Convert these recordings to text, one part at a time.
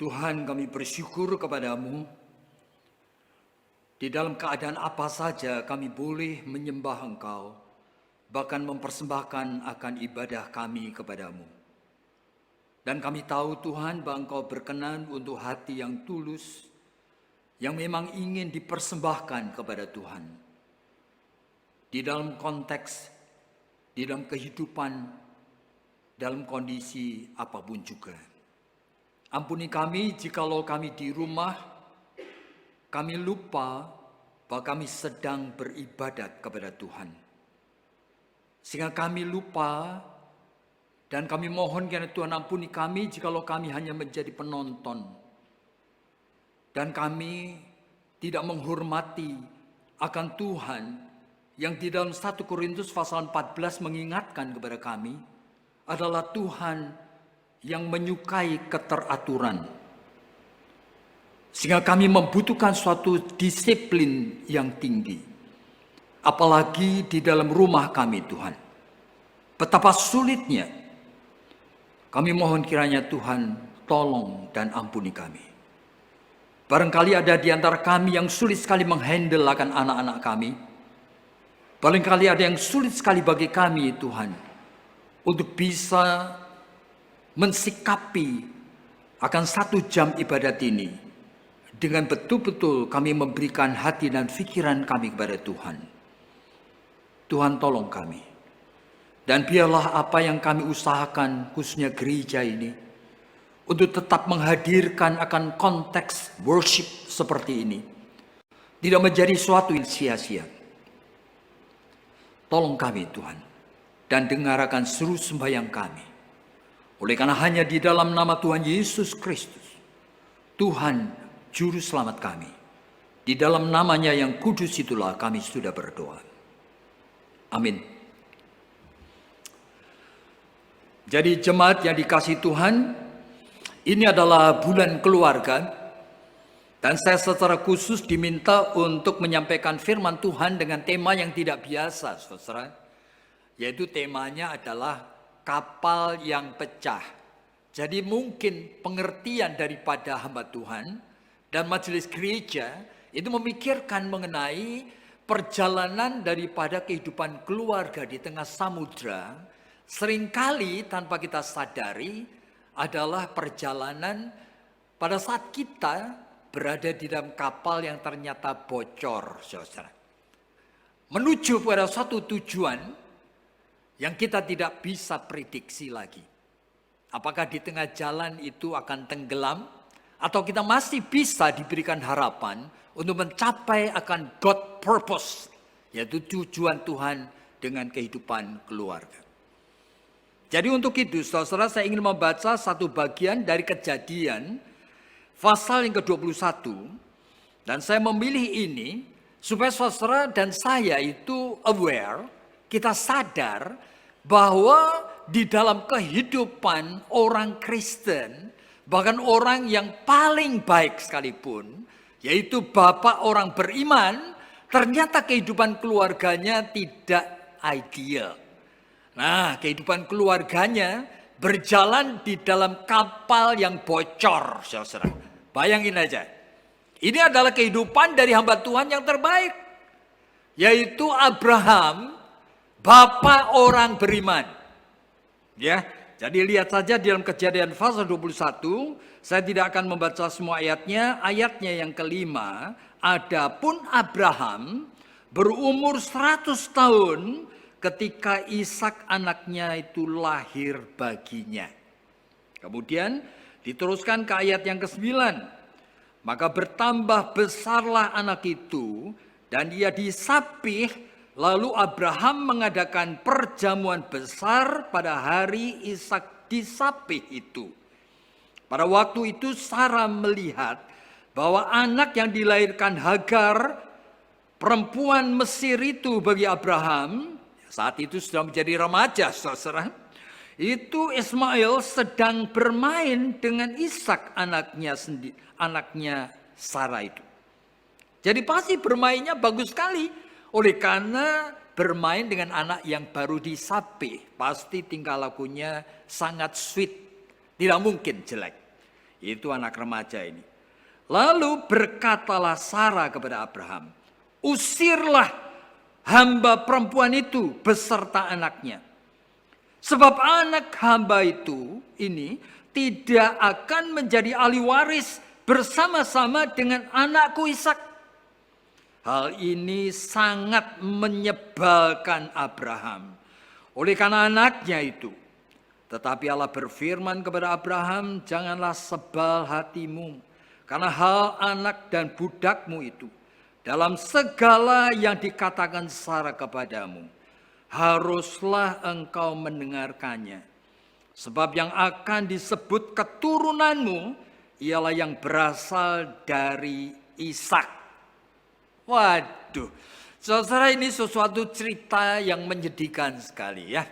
Tuhan, kami bersyukur kepadamu. Di dalam keadaan apa saja kami boleh menyembah Engkau, bahkan mempersembahkan akan ibadah kami kepadamu. Dan kami tahu Tuhan bahwa Engkau berkenan untuk hati yang tulus, yang memang ingin dipersembahkan kepada Tuhan. Di dalam konteks, di dalam kehidupan, dalam kondisi apapun juga. Ampuni kami jikalau kami di rumah, kami lupa bahwa kami sedang beribadat kepada Tuhan. Sehingga kami lupa dan kami mohon kiranya Tuhan ampuni kami jikalau kami hanya menjadi penonton. Dan kami tidak menghormati akan Tuhan yang di dalam 1 Korintus pasal 14 mengingatkan kepada kami adalah Tuhan yang menyukai keteraturan. Sehingga kami membutuhkan suatu disiplin yang tinggi. Apalagi di dalam rumah kami Tuhan. Betapa sulitnya. Kami mohon kiranya Tuhan tolong dan ampuni kami. Barangkali ada di antara kami yang sulit sekali menghandle akan anak-anak kami. Barangkali ada yang sulit sekali bagi kami Tuhan. Untuk bisa mensikapi akan 1 jam ibadat ini. Dengan betul-betul kami memberikan hati dan pikiran kami kepada Tuhan. Tuhan tolong kami. Dan biarlah apa yang kami usahakan khususnya gereja ini. Untuk tetap menghadirkan akan konteks worship seperti ini. Tidak menjadi suatu yang sia-sia. Tolong kami Tuhan. Dan dengarkan seru sembahyang kami. Oleh karena hanya di dalam nama Tuhan Yesus Kristus. Tuhan Juru Selamat kami. Di dalam namanya yang kudus itulah kami sudah berdoa. Amin. Jadi jemaat yang dikasihi Tuhan, ini adalah bulan keluarga. Dan saya secara khusus diminta untuk menyampaikan firman Tuhan dengan tema yang tidak biasa, saudara. Yaitu temanya adalah kapal yang pecah. Jadi mungkin pengertian daripada hamba Tuhan dan majelis gereja itu memikirkan mengenai perjalanan daripada kehidupan keluarga di tengah samudra. Seringkali tanpa kita sadari adalah perjalanan pada saat kita berada di dalam kapal yang ternyata bocor, saudara. Menuju pada suatu tujuan yang kita tidak bisa prediksi lagi. Apakah di tengah jalan itu akan tenggelam? Atau kita masih bisa diberikan harapan untuk mencapai akan God purpose. Yaitu tujuan Tuhan dengan kehidupan keluarga. Jadi untuk itu saudara saya ingin membaca satu bagian dari Kejadian. Pasal yang ke-21. Dan saya memilih ini supaya saudara dan saya itu aware. Kita sadar bahwa di dalam kehidupan orang Kristen, bahkan orang yang paling baik sekalipun, yaitu bapak orang beriman, ternyata kehidupan keluarganya tidak ideal. Nah, kehidupan keluarganya berjalan di dalam kapal yang bocor, saudara. Bayangin aja. Ini adalah kehidupan dari hamba Tuhan yang terbaik, yaitu Abraham, bapak orang beriman. Ya, jadi lihat saja di dalam Kejadian pasal 21, saya tidak akan membaca semua ayatnya. Ayatnya yang kelima, adapun Abraham berumur 100 tahun ketika Ishak anaknya itu lahir baginya. Kemudian diteruskan ke ayat yang ke-9. Maka bertambah besarlah anak itu dan ia disapih. Lalu Abraham mengadakan perjamuan besar pada hari Ishak disapih itu. Pada waktu itu Sarah melihat bahwa anak yang dilahirkan Hagar, perempuan Mesir itu bagi Abraham, saat itu sudah menjadi remaja, saudara. Itu Ismail sedang bermain dengan Ishak anaknya Sarah itu. Jadi pasti bermainnya bagus sekali. Oleh karena bermain dengan anak yang baru disapih, pasti tingkah lakunya sangat sweet. Tidak mungkin jelek. Itu anak remaja ini. Lalu berkatalah Sarah kepada Abraham, usirlah hamba perempuan itu beserta anaknya. Sebab anak hamba itu ini tidak akan menjadi ahli waris bersama-sama dengan anakku Ishak. Hal ini sangat menyebalkan Abraham oleh karena anaknya itu. Tetapi Allah berfirman kepada Abraham, janganlah sebal hatimu karena hal anak dan budakmu itu. Dalam segala yang dikatakan Sarah kepadamu, haruslah engkau mendengarkannya. Sebab yang akan disebut keturunanmu ialah yang berasal dari Ishak. Waduh, saudara, ini sesuatu cerita yang menyedihkan sekali ya.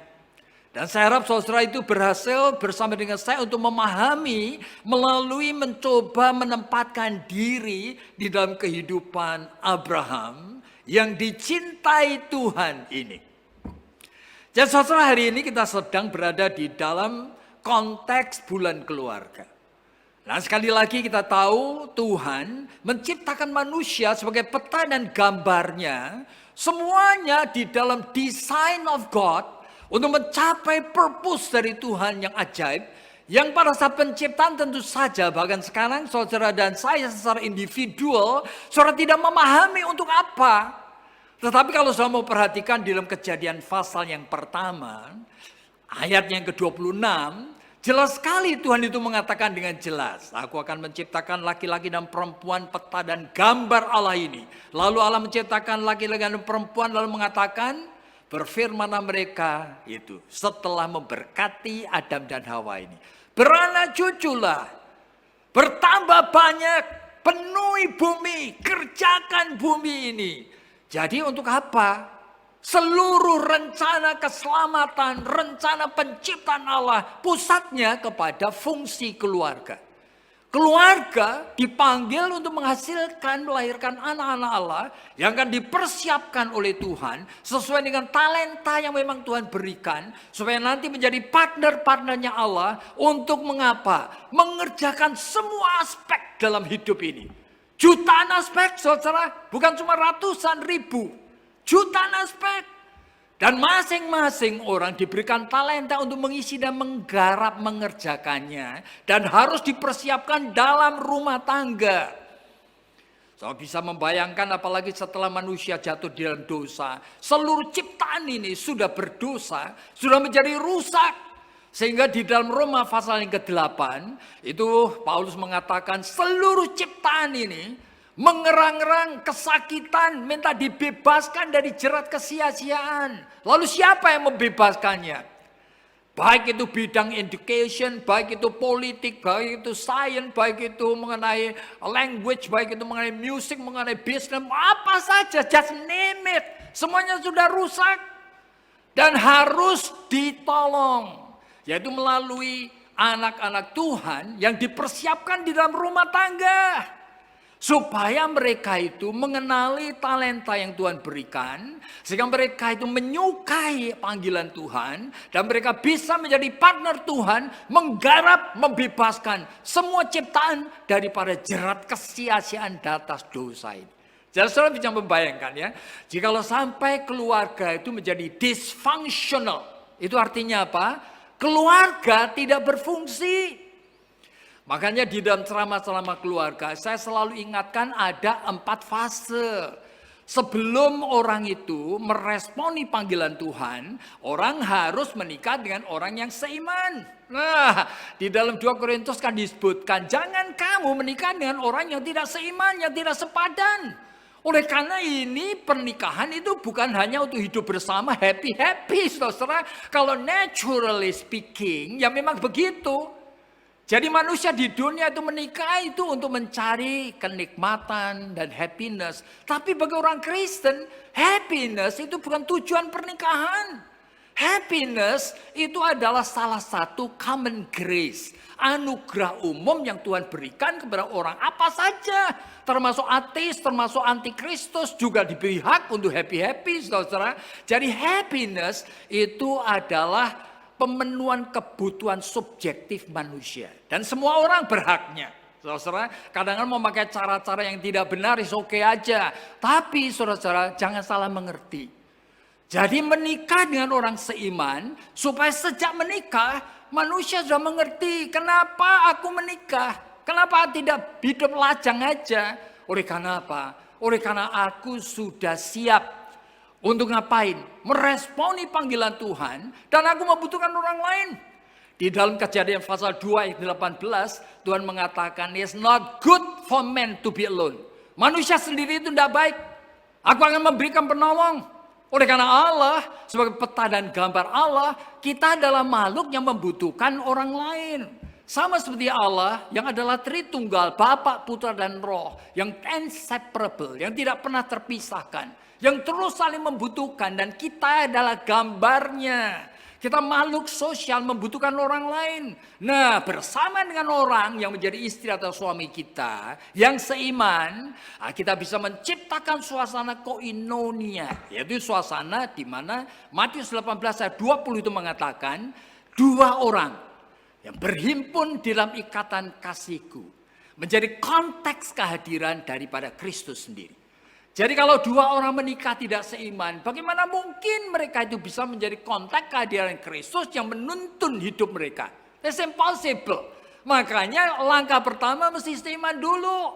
Dan saya harap saudara itu berhasil bersama dengan saya untuk memahami melalui mencoba menempatkan diri di dalam kehidupan Abraham yang dicintai Tuhan ini. Jadi saudara, hari ini kita sedang berada di dalam konteks bulan keluarga. Nah, sekali lagi kita tahu Tuhan menciptakan manusia sebagai peta dan gambarnya. Semuanya di dalam design of God untuk mencapai purpose dari Tuhan yang ajaib. Yang pada saat penciptaan tentu saja bahkan sekarang saudara dan saya secara individual, saudara tidak memahami untuk apa. Tetapi kalau saudara mau perhatikan di dalam Kejadian pasal yang pertama, ayat yang ke-26, jelas sekali Tuhan itu mengatakan dengan jelas, aku akan menciptakan laki-laki dan perempuan peta dan gambar Allah ini. Lalu Allah menciptakan laki-laki dan perempuan lalu mengatakan, berfirmanlah mereka itu setelah memberkati Adam dan Hawa ini. Beranak cuculah, bertambah banyak, penuhi bumi, kerjakan bumi ini. Jadi untuk apa? Seluruh rencana keselamatan, rencana penciptaan Allah pusatnya kepada fungsi keluarga. Keluarga dipanggil untuk menghasilkan, melahirkan anak-anak Allah yang akan dipersiapkan oleh Tuhan sesuai dengan talenta yang memang Tuhan berikan supaya nanti menjadi partner-partnernya Allah untuk mengapa? Mengerjakan semua aspek dalam hidup ini. Jutaan aspek, saudara, bukan cuma ratusan ribu. Jutaan aspek. Dan masing-masing orang diberikan talenta untuk mengisi dan menggarap mengerjakannya. Dan harus dipersiapkan dalam rumah tangga. Saya bisa membayangkan apalagi setelah manusia jatuh di dalam dosa. Seluruh ciptaan ini sudah berdosa, sudah menjadi rusak. Sehingga di dalam Roma pasal yang ke-8 itu Paulus mengatakan seluruh ciptaan ini mengerang-erang kesakitan, minta dibebaskan dari jerat kesia-siaan. Lalu siapa yang membebaskannya? Baik itu bidang education, baik itu politik, baik itu science, baik itu mengenai language, baik itu mengenai music, mengenai business, apa saja, just name it. Semuanya sudah rusak dan harus ditolong. Yaitu melalui anak-anak Tuhan yang dipersiapkan di dalam rumah tangga. Supaya mereka itu mengenali talenta yang Tuhan berikan. Sehingga mereka itu menyukai panggilan Tuhan. Dan mereka bisa menjadi partner Tuhan. Menggarap, membebaskan semua ciptaan daripada jerat kesia-siaan di atas dosa ini. Jadi saudara bisa membayangkan ya. Jikalau sampai keluarga itu menjadi dysfunctional. Itu artinya apa? Keluarga tidak berfungsi. Makanya di dalam ceramah-ceramah keluarga saya selalu ingatkan ada 4 fase. Sebelum orang itu meresponi panggilan Tuhan, orang harus menikah dengan orang yang seiman. Nah, di dalam 2 Korintus kan disebutkan, jangan kamu menikah dengan orang yang tidak seiman, yang tidak sepadan. Oleh karena ini pernikahan itu bukan hanya untuk hidup bersama happy-happy, saudara. Kalau naturally speaking, ya memang begitu. Jadi manusia di dunia itu menikah itu untuk mencari kenikmatan dan happiness. Tapi bagi orang Kristen, happiness itu bukan tujuan pernikahan. Happiness itu adalah salah satu common grace. Anugerah umum yang Tuhan berikan kepada orang apa saja. Termasuk ateis, termasuk antikristus juga diberi hak untuk happy-happy, saudara. Jadi happiness itu adalah pemenuhan kebutuhan subjektif manusia. Dan semua orang berhaknya. Saudara, kadang-kadang mau pakai cara-cara yang tidak benar, is oke aja. Tapi saudara, jangan salah mengerti. Jadi menikah dengan orang seiman, supaya sejak menikah, manusia sudah mengerti kenapa aku menikah. Kenapa tidak hidup lajang aja. Oleh karena apa? Oleh karena aku sudah siap. Untuk ngapain? Meresponi panggilan Tuhan. Dan aku membutuhkan orang lain. Di dalam Kejadian pasal 2 ayat 18. Tuhan mengatakan, it's not good for man to be alone. Manusia sendiri itu tidak baik. Aku akan memberikan penolong. Oleh karena Allah, sebagai peta dan gambar Allah, kita adalah makhluk yang membutuhkan orang lain. Sama seperti Allah yang adalah Tritunggal, Bapa, Putra, dan Roh. Yang inseparable, yang tidak pernah terpisahkan. Yang terus saling membutuhkan, dan kita adalah gambarnya. Kita makhluk sosial membutuhkan orang lain. Nah, bersama dengan orang yang menjadi istri atau suami kita, yang seiman, kita bisa menciptakan suasana koinonia. Yaitu suasana di mana Matius 18 ayat 20 itu mengatakan, dua orang yang berhimpun di dalam ikatan kasihku. Menjadi konteks kehadiran daripada Kristus sendiri. Jadi kalau dua orang menikah tidak seiman, bagaimana mungkin mereka itu bisa menjadi konteks kehadiran Kristus yang menuntun hidup mereka? That's impossible. Makanya langkah pertama mesti seiman dulu.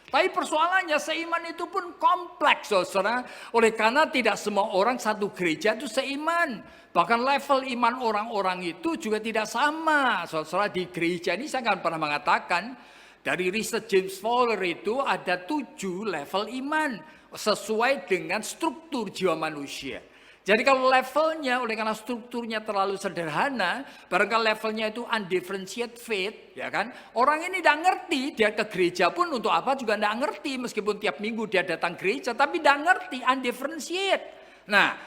Tapi persoalannya seiman itu pun kompleks, saudara. Oleh karena tidak semua orang satu gereja itu seiman. Bahkan level iman orang-orang itu juga tidak sama. Saudara, di gereja ini saya akan pernah mengatakan, dari riset James Fowler itu ada 7 level iman sesuai dengan struktur jiwa manusia. Jadi kalau levelnya oleh karena strukturnya terlalu sederhana, barangkali levelnya itu undifferentiated faith, ya kan? Orang ini tidak ngerti, dia ke gereja pun untuk apa juga tidak ngerti, meskipun tiap minggu dia datang gereja, tapi tidak ngerti, undifferentiated. Nah,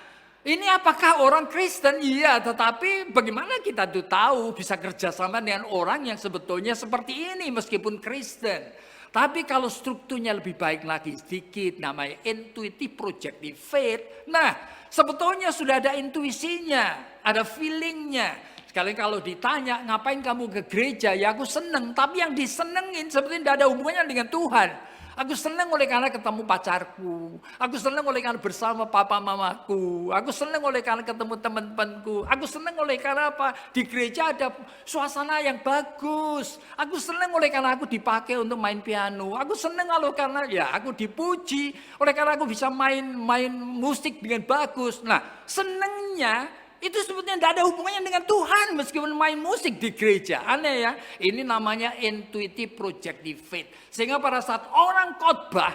ini apakah orang Kristen? Iya, tetapi bagaimana kita tuh tahu bisa kerjasama dengan orang yang sebetulnya seperti ini meskipun Kristen. Tapi kalau strukturnya lebih baik lagi sedikit, namanya intuitive projective faith. Nah, sebetulnya sudah ada intuisinya, ada feelingnya. Sekali kalau ditanya, ngapain kamu ke gereja? Ya aku seneng, tapi yang disenengin sebetulnya tidak ada hubungannya dengan Tuhan. Aku senang oleh karena ketemu pacarku. Aku senang oleh karena bersama papa mamaku. Aku senang oleh karena ketemu teman-temanku. Aku senang oleh karena apa? Di gereja ada suasana yang bagus. Aku senang oleh karena aku dipakai untuk main piano. Aku senang oleh karena ya aku dipuji. Oleh karena aku bisa main musik dengan bagus. Nah, senangnya itu sebetulnya tidak ada hubungannya dengan Tuhan meskipun main musik di gereja. Aneh ya. Ini namanya intuitive projective faith. Sehingga pada saat orang khotbah,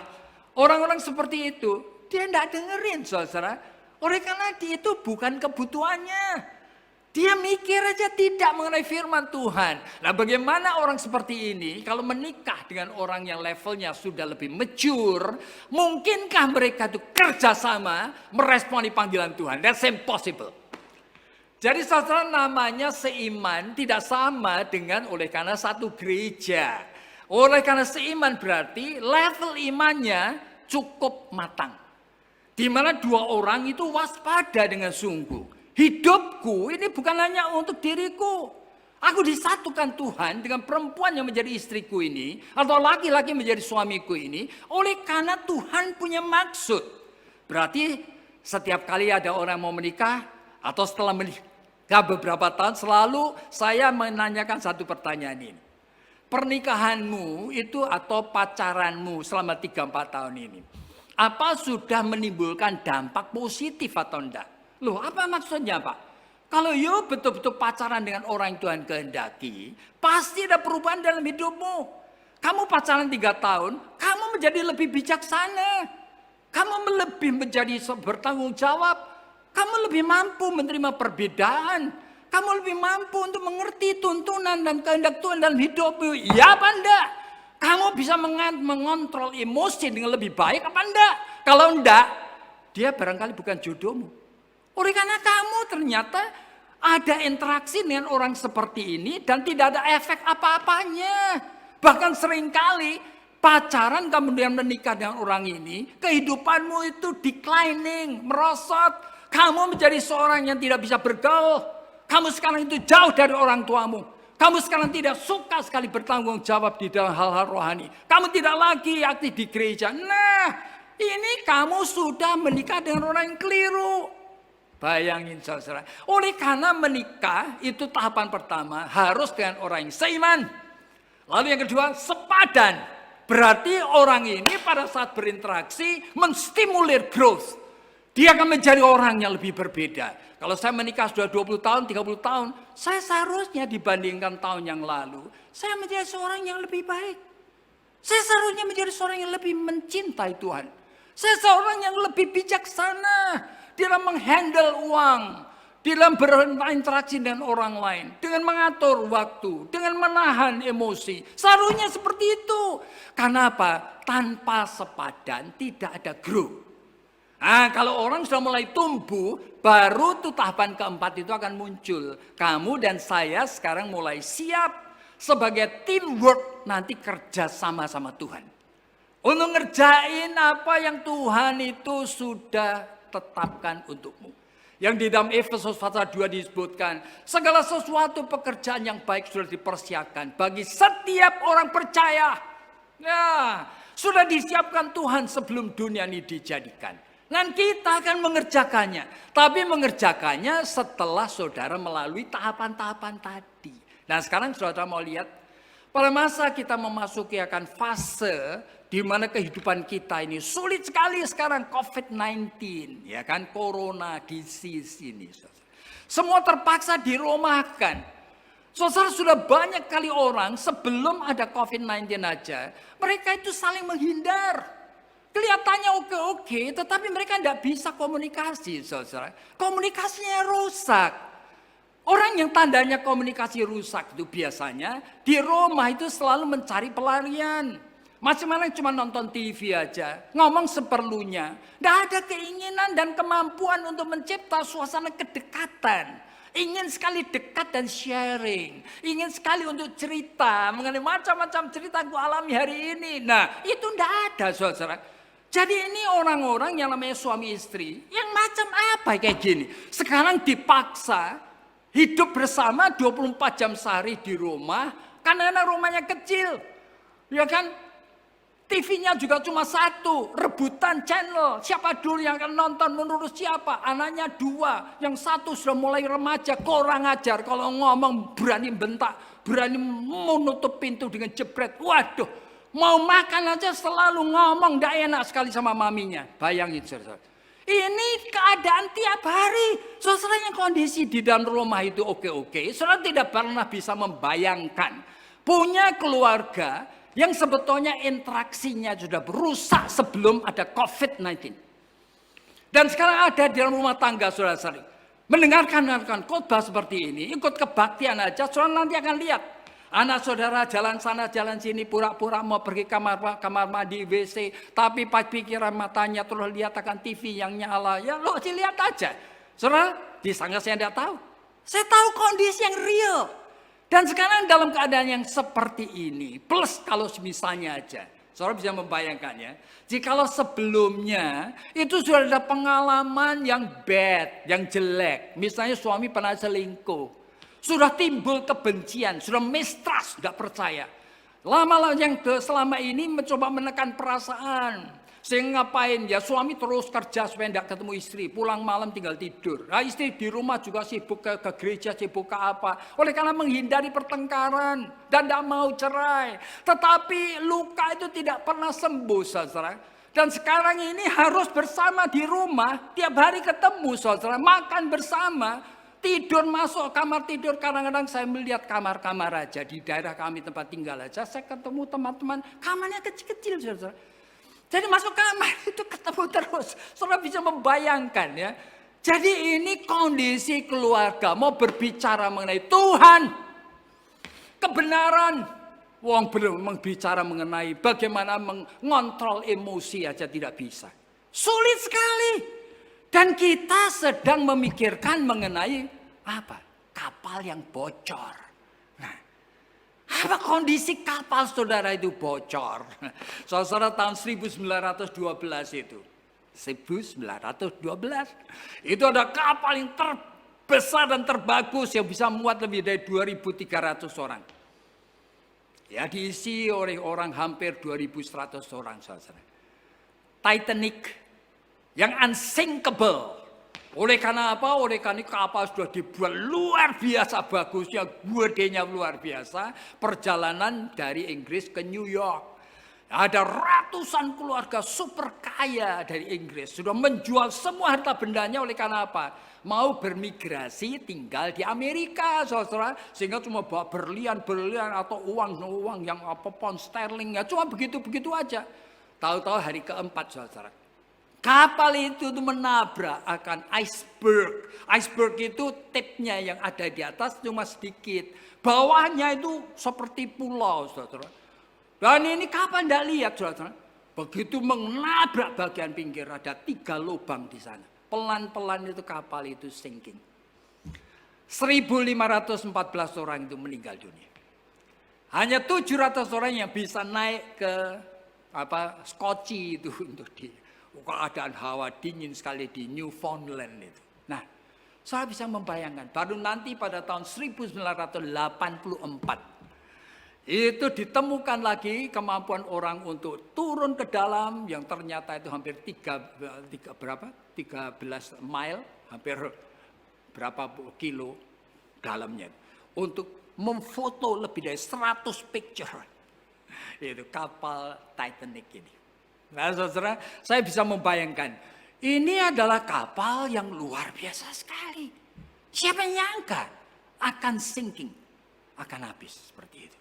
orang-orang seperti itu, dia tidak dengerin saudara. Oleh karena itu bukan kebutuhannya. Dia mikir aja tidak mengenai firman Tuhan. Nah, bagaimana orang seperti ini kalau menikah dengan orang yang levelnya sudah lebih mature, mungkinkah mereka itu kerjasama meresponi panggilan Tuhan? That's impossible. Jadi saudara, namanya seiman tidak sama dengan oleh karena satu gereja. Oleh karena seiman berarti level imannya cukup matang. Di mana dua orang itu waspada dengan sungguh. Hidupku ini bukan hanya untuk diriku. Aku disatukan Tuhan dengan perempuan yang menjadi istriku ini. Atau laki-laki menjadi suamiku ini. Oleh karena Tuhan punya maksud. Berarti setiap kali ada orang mau menikah. Atau setelah menikah beberapa tahun selalu saya menanyakan satu pertanyaan ini. Pernikahanmu itu atau pacaranmu selama 3-4 tahun ini. Apa sudah menimbulkan dampak positif atau enggak? Loh, apa maksudnya Pak? Kalau you betul-betul pacaran dengan orang yang Tuhan kehendaki, pasti ada perubahan dalam hidupmu. Kamu pacaran 3 tahun, kamu menjadi lebih bijaksana. Kamu lebih menjadi bertanggung jawab. Kamu lebih mampu menerima perbedaan. Kamu lebih mampu untuk mengerti tuntunan dan kehendak Tuhan dalam hidupmu. Iya apa enggak? Kamu bisa mengontrol emosi dengan lebih baik apa enggak? Kalau enggak, dia barangkali bukan jodohmu. Oleh karena kamu ternyata ada interaksi dengan orang seperti ini dan tidak ada efek apa-apanya. Bahkan seringkali pacaran kemudian menikah dengan orang ini, kehidupanmu itu declining, merosot. Kamu menjadi seorang yang tidak bisa bergaul. Kamu sekarang itu jauh dari orang tuamu. Kamu sekarang tidak suka sekali bertanggung jawab di dalam hal-hal rohani. Kamu tidak lagi aktif di gereja. Nah, ini kamu sudah menikah dengan orang yang keliru. Bayangin saudara. Oleh karena menikah itu tahapan pertama harus dengan orang yang seiman. Lalu yang kedua sepadan. Berarti orang ini pada saat berinteraksi menstimulir growth. Dia akan menjadi orang yang lebih berbeda. Kalau saya menikah sudah 20 tahun, 30 tahun, saya seharusnya dibandingkan tahun yang lalu, saya menjadi seorang yang lebih baik. Saya seharusnya menjadi seorang yang lebih mencintai Tuhan. Saya seorang yang lebih bijaksana dalam menghandle uang, dalam berinteraksi dengan orang lain, dengan mengatur waktu, dengan menahan emosi. Seharusnya seperti itu. Karena apa? Tanpa sepadan tidak ada grow. Nah, kalau orang sudah mulai tumbuh, baru tuh tahapan keempat itu akan muncul. Kamu dan saya sekarang mulai siap sebagai teamwork nanti kerja sama-sama Tuhan. Untuk ngerjain apa yang Tuhan itu sudah tetapkan untukmu. Yang di dalam Efesus pasal 2 disebutkan, segala sesuatu pekerjaan yang baik sudah dipersiapkan bagi setiap orang percaya. Ya, sudah disiapkan Tuhan sebelum dunia ini dijadikan. Dan kita akan mengerjakannya. Tapi mengerjakannya setelah saudara melalui tahapan-tahapan tadi. Nah sekarang saudara mau lihat. Pada masa kita memasuki akan fase di mana kehidupan kita ini sulit sekali sekarang COVID-19. Ya kan, corona, disease ini. Semua terpaksa dirumahkan. Saudara sudah banyak kali orang sebelum ada COVID-19 aja. Mereka itu saling menghindar. Kelihatannya oke-oke, tetapi mereka tidak bisa komunikasi, saudara. Komunikasinya rusak. Orang yang tandanya komunikasi rusak itu biasanya di rumah itu selalu mencari pelarian. Macam-macam cuma nonton TV aja, ngomong seperlunya. Tidak ada keinginan dan kemampuan untuk mencipta suasana kedekatan. Ingin sekali dekat dan sharing. Ingin sekali untuk cerita mengenai macam-macam cerita yang alami hari ini. Nah, itu tidak ada, saudara. Jadi ini orang-orang yang namanya suami istri, yang macam apa kayak gini. Sekarang dipaksa hidup bersama 24 jam sehari di rumah, karena rumahnya kecil. Ya kan, TV-nya juga cuma satu, rebutan channel. Siapa dulu yang akan nonton menurut siapa? Anaknya 2, yang satu sudah mulai remaja, kurang ajar. Kalau ngomong berani bentak, berani menutup pintu dengan jebret. Waduh. Mau makan aja selalu ngomong tidak enak sekali sama maminya. Bayangin saudara. Ini keadaan tiap hari. Saudara yang kondisi di dalam rumah itu oke-oke. Saudara tidak pernah bisa membayangkan. Punya keluarga yang sebetulnya interaksinya sudah berusak sebelum ada COVID-19. Dan sekarang ada di dalam rumah tangga saudara-saudari. Mendengarkan khotbah seperti ini. Ikut kebaktian aja. Saudara nanti akan lihat. Anak saudara jalan sana jalan sini pura-pura mau pergi kamar mandi WC, tapi pas pikiran matanya terus lihat akan TV yang nyala, ya lo sih lihat aja. Saudara, disangka saya tidak tahu. Saya tahu kondisi yang real. Dan sekarang dalam keadaan yang seperti ini, plus kalau misalnya aja, saudara bisa membayangkannya, jikalau sebelumnya itu sudah ada pengalaman yang bad, yang jelek, misalnya suami pernah selingkuh. Sudah timbul kebencian, sudah mistrust, tidak percaya. Lama-lama yang selama ini mencoba menekan perasaan. Sehingga ngapain? Ya suami terus kerja supaya tidak ketemu istri. Pulang malam tinggal tidur. Nah, istri di rumah juga sibuk ke gereja, sibuk ke apa. Oleh karena menghindari pertengkaran dan tidak mau cerai. Tetapi luka itu tidak pernah sembuh, saudara. Dan sekarang ini harus bersama di rumah. Tiap hari ketemu, saudara. Makan bersama. Tidur masuk kamar tidur, kadang-kadang saya melihat kamar-kamar aja di daerah kami tempat tinggal aja, saya ketemu teman-teman kamarnya kecil-kecil, saudara. Jadi masuk kamar itu ketemu terus, saudara bisa membayangkan ya. Jadi ini kondisi keluarga mau berbicara mengenai Tuhan, kebenaran, wong belum bicara mengenai bagaimana mengontrol emosi aja tidak bisa, sulit sekali. Dan kita sedang memikirkan mengenai apa? Kapal yang bocor. Nah, apa kondisi kapal saudara itu bocor? Saudara tahun 1912 itu. 1912. Itu ada kapal yang besar dan terbagus yang bisa muat lebih dari 2.300 orang. Ya, diisi oleh orang hampir 2.100 orang, saudara. Titanic yang unsinkable. Oleh karena apa? Oleh karena kapal sudah dibuat luar biasa bagusnya, gedenya luar biasa. Perjalanan dari Inggris ke New York. Ada ratusan keluarga super kaya dari Inggris. Sudah menjual semua harta bendanya oleh karena apa? Mau bermigrasi tinggal di Amerika, saudara. Sehingga cuma bawa berlian-berlian atau uang yang apa pound sterling. Ya cuma begitu-begitu aja. Tahu-tahu hari keempat, saudara. Kapal itu menabrak akan iceberg. Iceberg itu tipnya yang ada di atas cuma sedikit. Bawahnya itu seperti pulau, saudara. Dan ini kapal tidak lihat, saudara. Begitu menabrak bagian pinggir, ada 3 lubang di sana. Pelan-pelan itu kapal itu sinking. 1.514 orang itu meninggal dunia. Hanya 700 orang yang bisa naik ke Skoci itu untuk di keadaan hawa dingin sekali di Newfoundland itu. Nah, saya bisa membayangkan baru nanti pada tahun 1984 itu ditemukan lagi kemampuan orang untuk turun ke dalam yang ternyata itu hampir 13 mile, hampir berapa kilo dalamnya. Untuk memfoto lebih dari 100 picture. Itu kapal Titanic ini. Nah, saudara, saya bisa membayangkan ini adalah kapal yang luar biasa sekali. Siapa yang nyangka akan sinking, akan habis seperti itu.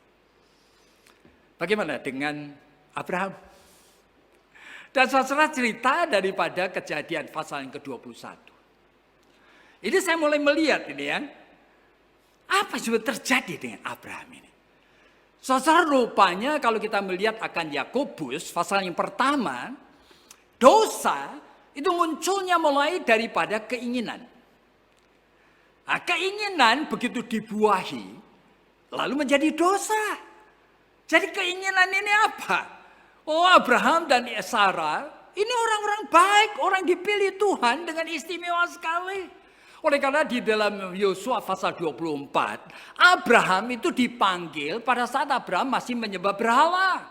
Bagaimana dengan Abraham? Dan saudara, cerita daripada Kejadian pasal yang ke-21. Ini saya mulai melihat ini ya. Apa yang terjadi dengan Abraham ini? Saudara, rupanya kalau kita melihat akan Yakobus pasal yang pertama, dosa itu munculnya mulai daripada keinginan. Nah, keinginan begitu dibuahi lalu menjadi dosa. Jadi keinginan ini apa? Oh, Abraham dan Sarah ini orang-orang baik, orang dipilih Tuhan dengan istimewa sekali. Oleh karena di dalam Yosua pasal 24, Abraham itu dipanggil pada saat Abraham masih menyembah berhala.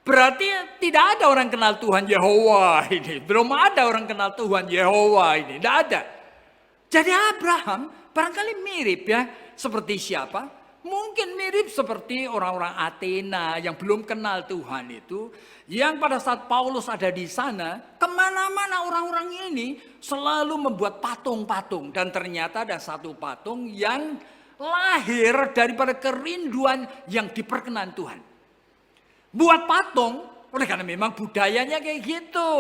Berarti tidak ada orang kenal Tuhan Yehova ini. Belum ada orang kenal Tuhan Yehova ini. Tidak ada. Jadi Abraham barangkali mirip ya. Seperti siapa? Mungkin mirip seperti orang-orang Athena yang belum kenal Tuhan itu. Yang pada saat Paulus ada di sana, kemana-mana orang-orang ini selalu membuat patung-patung. Dan ternyata ada satu patung yang lahir daripada kerinduan yang diperkenan Tuhan. Buat patung, oleh karena memang budayanya kayak gitu.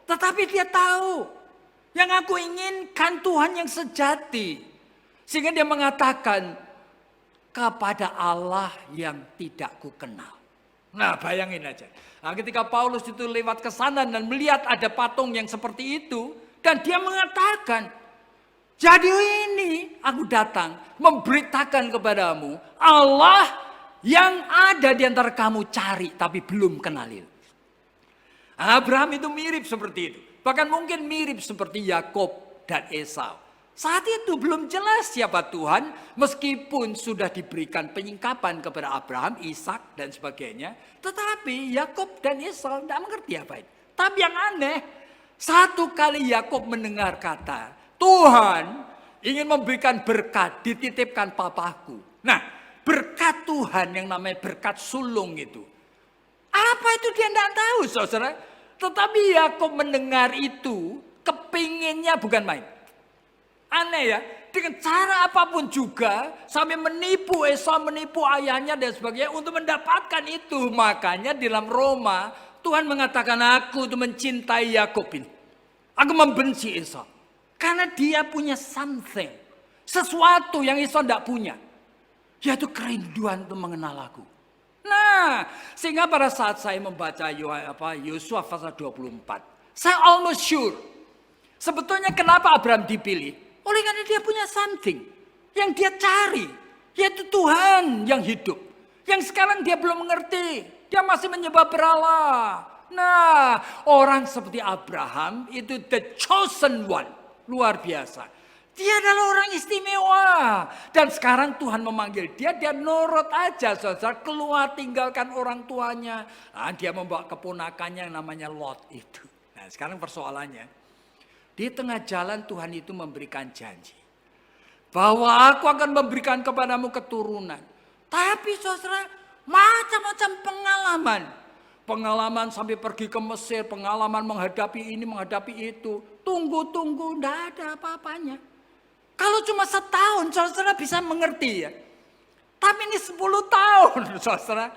Tetapi dia tahu, yang aku inginkan Tuhan yang sejati. Sehingga dia mengatakan, kepada Allah yang tidak kukenal. Nah, bayangin aja. Nah, ketika Paulus itu lewat ke sana dan melihat ada patung yang seperti itu, dan dia mengatakan, jadi ini aku datang memberitakan kepadamu Allah yang ada di antara kamu cari tapi belum kenalin. Abraham itu mirip seperti itu. Bahkan mungkin mirip seperti Yakob dan Esau. Saat itu belum jelas siapa Tuhan, meskipun sudah diberikan penyingkapan kepada Abraham, Ishak dan sebagainya. Tetapi Yakob dan Esau tidak mengerti apa itu. Tapi yang aneh, satu kali Yakob mendengar kata, Tuhan ingin memberikan berkat, dititipkan papaku. Nah, berkat Tuhan yang namanya berkat sulung itu. Apa itu dia tidak tahu, saudara. Tetapi Yakob mendengar itu, kepinginnya bukan main. Aneh ya, dengan cara apapun juga sampai menipu Esau, menipu ayahnya dan sebagainya untuk mendapatkan itu. Makanya di dalam Roma Tuhan mengatakan aku itu mencintai Yakob ini. Aku membenci Esau. Karena dia punya something, sesuatu yang Esau tidak punya. Yaitu kerinduan untuk mengenal aku. Nah, sehingga pada saat saya membaca Yosua pasal 24, saya almost sure sebetulnya kenapa Abraham dipilih. Oleh karena dia punya something yang dia cari, yaitu Tuhan yang hidup. Yang sekarang dia belum mengerti, dia masih menyembah berhala. Nah, orang seperti Abraham itu the chosen one, luar biasa. Dia adalah orang istimewa. Dan sekarang Tuhan memanggil dia nurut aja, saudara. Keluar tinggalkan orang tuanya. Nah, dia membawa keponakannya yang namanya Lot itu. Nah, sekarang persoalannya. Di tengah jalan Tuhan itu memberikan janji. Bahwa aku akan memberikan kepadamu keturunan. Tapi saudara, macam-macam pengalaman. Pengalaman sampai pergi ke Mesir. Pengalaman menghadapi ini, menghadapi itu. Tunggu-tunggu, tidak ada apa-apanya. Kalau cuma setahun, saudara bisa mengerti ya. Tapi ini 10 tahun, saudara.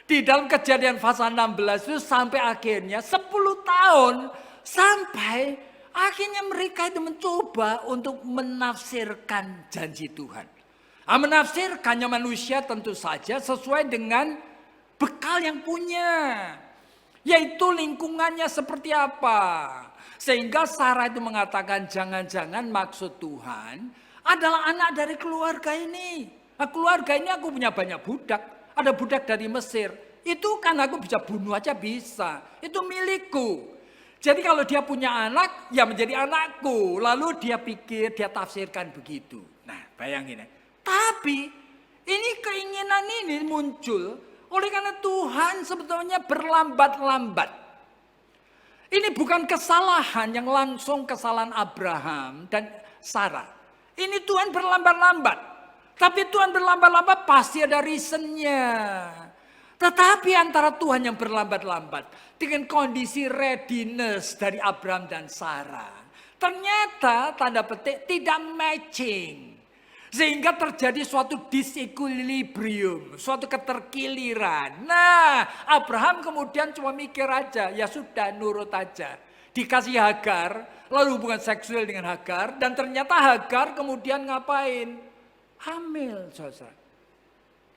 Di dalam Kejadian pasal 16 itu sampai akhirnya 10 tahun. Sampai akhirnya mereka itu mencoba untuk menafsirkan janji Tuhan. Menafsirkannya manusia tentu saja sesuai dengan bekal yang punya. Yaitu lingkungannya seperti apa. Sehingga Sarah itu mengatakan jangan-jangan maksud Tuhan adalah anak dari keluarga ini. Nah, keluarga ini aku punya banyak budak. Ada budak dari Mesir. Itu kan aku bisa bunuh aja bisa. Itu milikku. Jadi kalau dia punya anak, ya menjadi anakku. Lalu dia pikir, dia tafsirkan begitu. Nah, bayangin ya. Tapi ini keinginan ini muncul oleh karena Tuhan sebetulnya berlambat-lambat. Ini bukan kesalahan yang langsung kesalahan Abraham dan Sarah. Ini Tuhan berlambat-lambat. Tapi Tuhan berlambat-lambat pasti ada reasonnya. Tetapi antara Tuhan yang berlambat-lambat dengan kondisi readiness dari Abraham dan Sarah. Ternyata tanda petik tidak matching. Sehingga terjadi suatu disequilibrium, suatu keterkiliran. Nah, Abraham kemudian cuma mikir aja, ya sudah nurut aja. Dikasih Hagar, lalu hubungan seksual dengan Hagar. Dan ternyata Hagar kemudian ngapain? Hamil, saudara.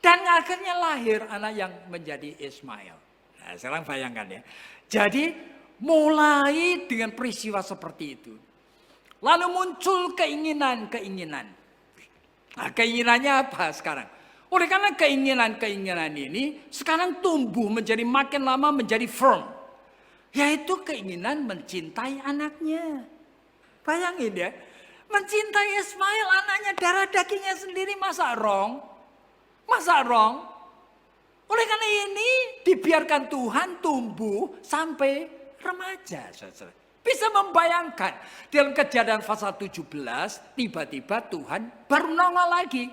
Dan akhirnya lahir anak yang menjadi Ismail. Nah, sekarang bayangkan ya. Jadi mulai dengan peristiwa seperti itu. Lalu muncul keinginan-keinginan. Nah, keinginannya apa sekarang? Oleh karena keinginan-keinginan ini sekarang tumbuh menjadi makin lama menjadi firm. Yaitu keinginan mencintai anaknya. Bayangin ya. Mencintai Ismail anaknya darah dagingnya sendiri masa wrong? Masa wrong? Oleh karena ini dibiarkan Tuhan tumbuh sampai remaja. Bisa membayangkan dalam Kejadian pasal 17 tiba-tiba Tuhan baru nongol lagi.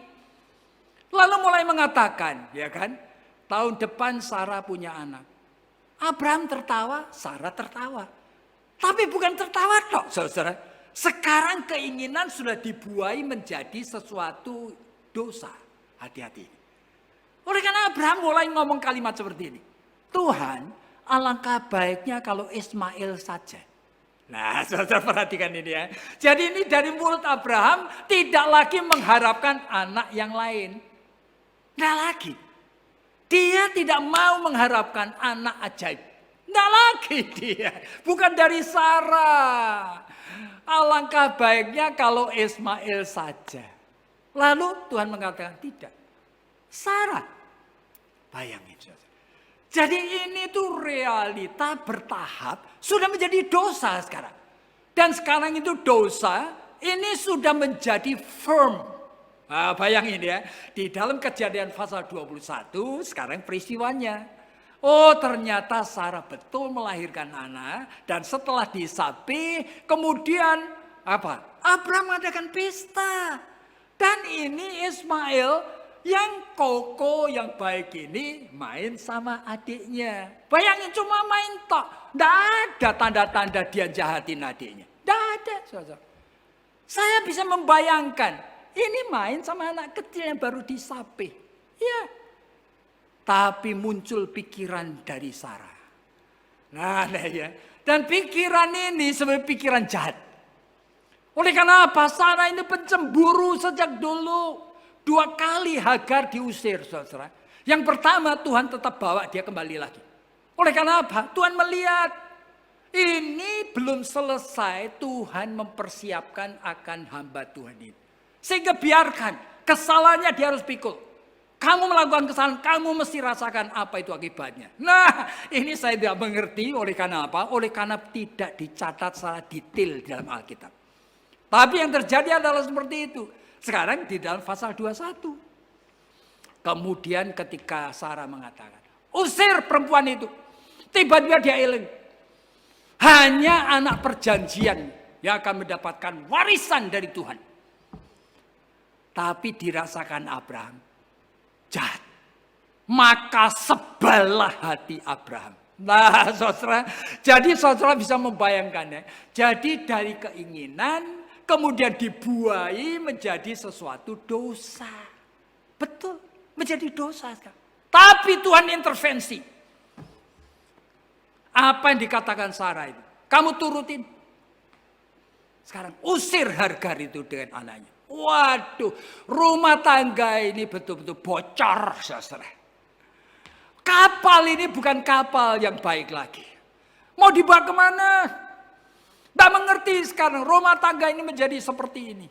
Lalu mulai mengatakan, ya kan, tahun depan Sarah punya anak. Abraham tertawa, Sarah tertawa. Tapi bukan tertawa dok, saudara. Sekarang keinginan sudah dibuai menjadi sesuatu dosa. Hati-hati. Oleh karena Abraham mulai ngomong kalimat seperti ini. Tuhan, alangkah baiknya kalau Ismail saja. Nah, saudara perhatikan ini ya. Jadi ini dari mulut Abraham tidak lagi mengharapkan anak yang lain. Tidak lagi. Dia tidak mau mengharapkan anak ajaib. Tidak lagi dia. Bukan dari Sarah. Alangkah baiknya kalau Ismail saja. Lalu Tuhan mengatakan tidak. Sarah. Bayangin saudara. Jadi ini tuh realita bertahap sudah menjadi dosa sekarang. Dan sekarang itu dosa ini sudah menjadi firm. Nah, bayangin ya. Di dalam Kejadian pasal 21 sekarang peristiwanya. Oh ternyata Sarah betul melahirkan anak. Dan setelah disapi kemudian apa? Abraham mengadakan pesta. Dan ini Ismail yang koko yang baik ini main sama adiknya. Bayangin cuma main tok. Tidak ada tanda-tanda dia jahatin adiknya. Tidak ada. Saya bisa membayangkan. Ini main sama anak kecil yang baru disapi. Ya. Tapi muncul pikiran dari Sarah. Nah ya. Dan pikiran ini sebagai pikiran jahat. Oleh karena apa? Sarah ini pencemburu sejak dulu. 2 kali Hagar diusir, saudara. Yang pertama Tuhan tetap bawa dia kembali lagi. Oleh karena apa? Tuhan melihat ini belum selesai Tuhan mempersiapkan akan hamba Tuhan ini. Sehingga biarkan kesalahannya dia harus pikul. Kamu melakukan kesalahan, kamu mesti rasakan apa itu akibatnya. Nah ini saya tidak mengerti oleh karena apa? Oleh karena tidak dicatat secara detail di dalam Alkitab. Tapi yang terjadi adalah seperti itu. Sekarang di dalam pasal 21. Kemudian ketika Sarah mengatakan, usir perempuan itu. Tiba-tiba dia eling. Hanya anak perjanjian yang akan mendapatkan warisan dari Tuhan. Tapi dirasakan Abraham jahat. Maka sebalah hati Abraham. Nah, saudara, jadi saudara bisa membayangkan ya. Jadi dari keinginan kemudian dibuai menjadi sesuatu dosa. Betul, menjadi dosa. Tapi Tuhan intervensi. Apa yang dikatakan Sarah itu? Kamu turutin. Sekarang usir Hagar itu dengan anaknya. Waduh, rumah tangga ini betul-betul bocor, saudara. Kapal ini bukan kapal yang baik lagi. Mau dibawa kemana? Tidak mengerti sekarang rumah tangga ini menjadi seperti ini.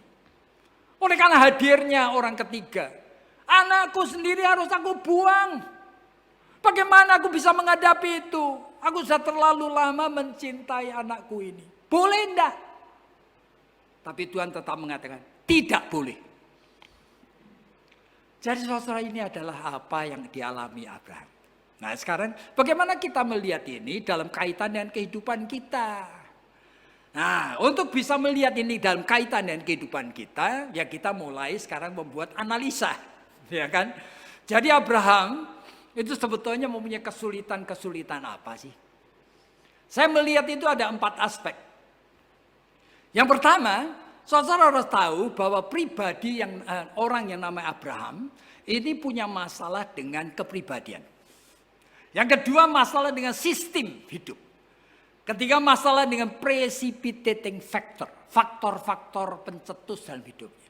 Oleh karena hadirnya orang ketiga. Anakku sendiri harus aku buang. Bagaimana aku bisa menghadapi itu? Aku sudah terlalu lama mencintai anakku ini. Boleh enggak? Tapi Tuhan tetap mengatakan, tidak boleh. Jadi saudara, ini adalah apa yang dialami Abraham. Nah sekarang bagaimana kita melihat ini dalam kaitan dengan kehidupan kita. Nah untuk bisa melihat ini dalam kaitan dengan kehidupan kita, ya kita mulai sekarang membuat analisa. Ya kan? Jadi Abraham itu sebetulnya mempunyai kesulitan-kesulitan apa sih? Saya melihat itu ada 4 aspek. Yang pertama, saudara harus tahu bahwa pribadi yang orang yang namanya Abraham ini punya masalah dengan kepribadian. Yang kedua, masalah dengan sistem hidup. Ketiga, masalah dengan precipitating factor, faktor-faktor pencetus dalam hidupnya.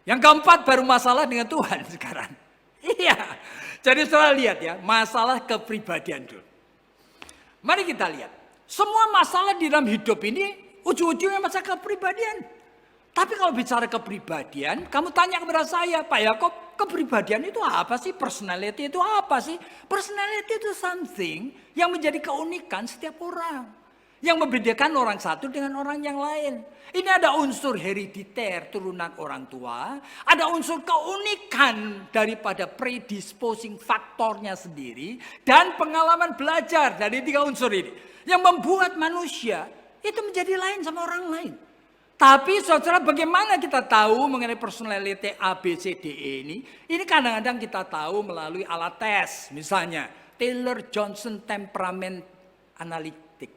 Yang keempat, baru masalah dengan Tuhan sekarang. Iya. Jadi saudara lihat ya, masalah kepribadian dulu. Mari kita lihat. Semua masalah di dalam hidup ini ujung-ujungnya masalah kepribadian. Tapi kalau bicara kepribadian, kamu tanya kepada saya, Pak Yakob, kepribadian itu apa sih? Personality itu apa sih? Personality itu something yang menjadi keunikan setiap orang. Yang membedakan orang satu dengan orang yang lain. Ini ada unsur herediter, turunan orang tua. Ada unsur keunikan daripada predisposing faktornya sendiri. Dan pengalaman belajar dari 3 unsur ini. Yang membuat manusia itu menjadi lain sama orang lain. Tapi saudara, bagaimana kita tahu mengenai personality A, B, C, D, E ini? Ini kadang-kadang kita tahu melalui alat tes. Misalnya, Taylor-Johnson Temperament Analytic,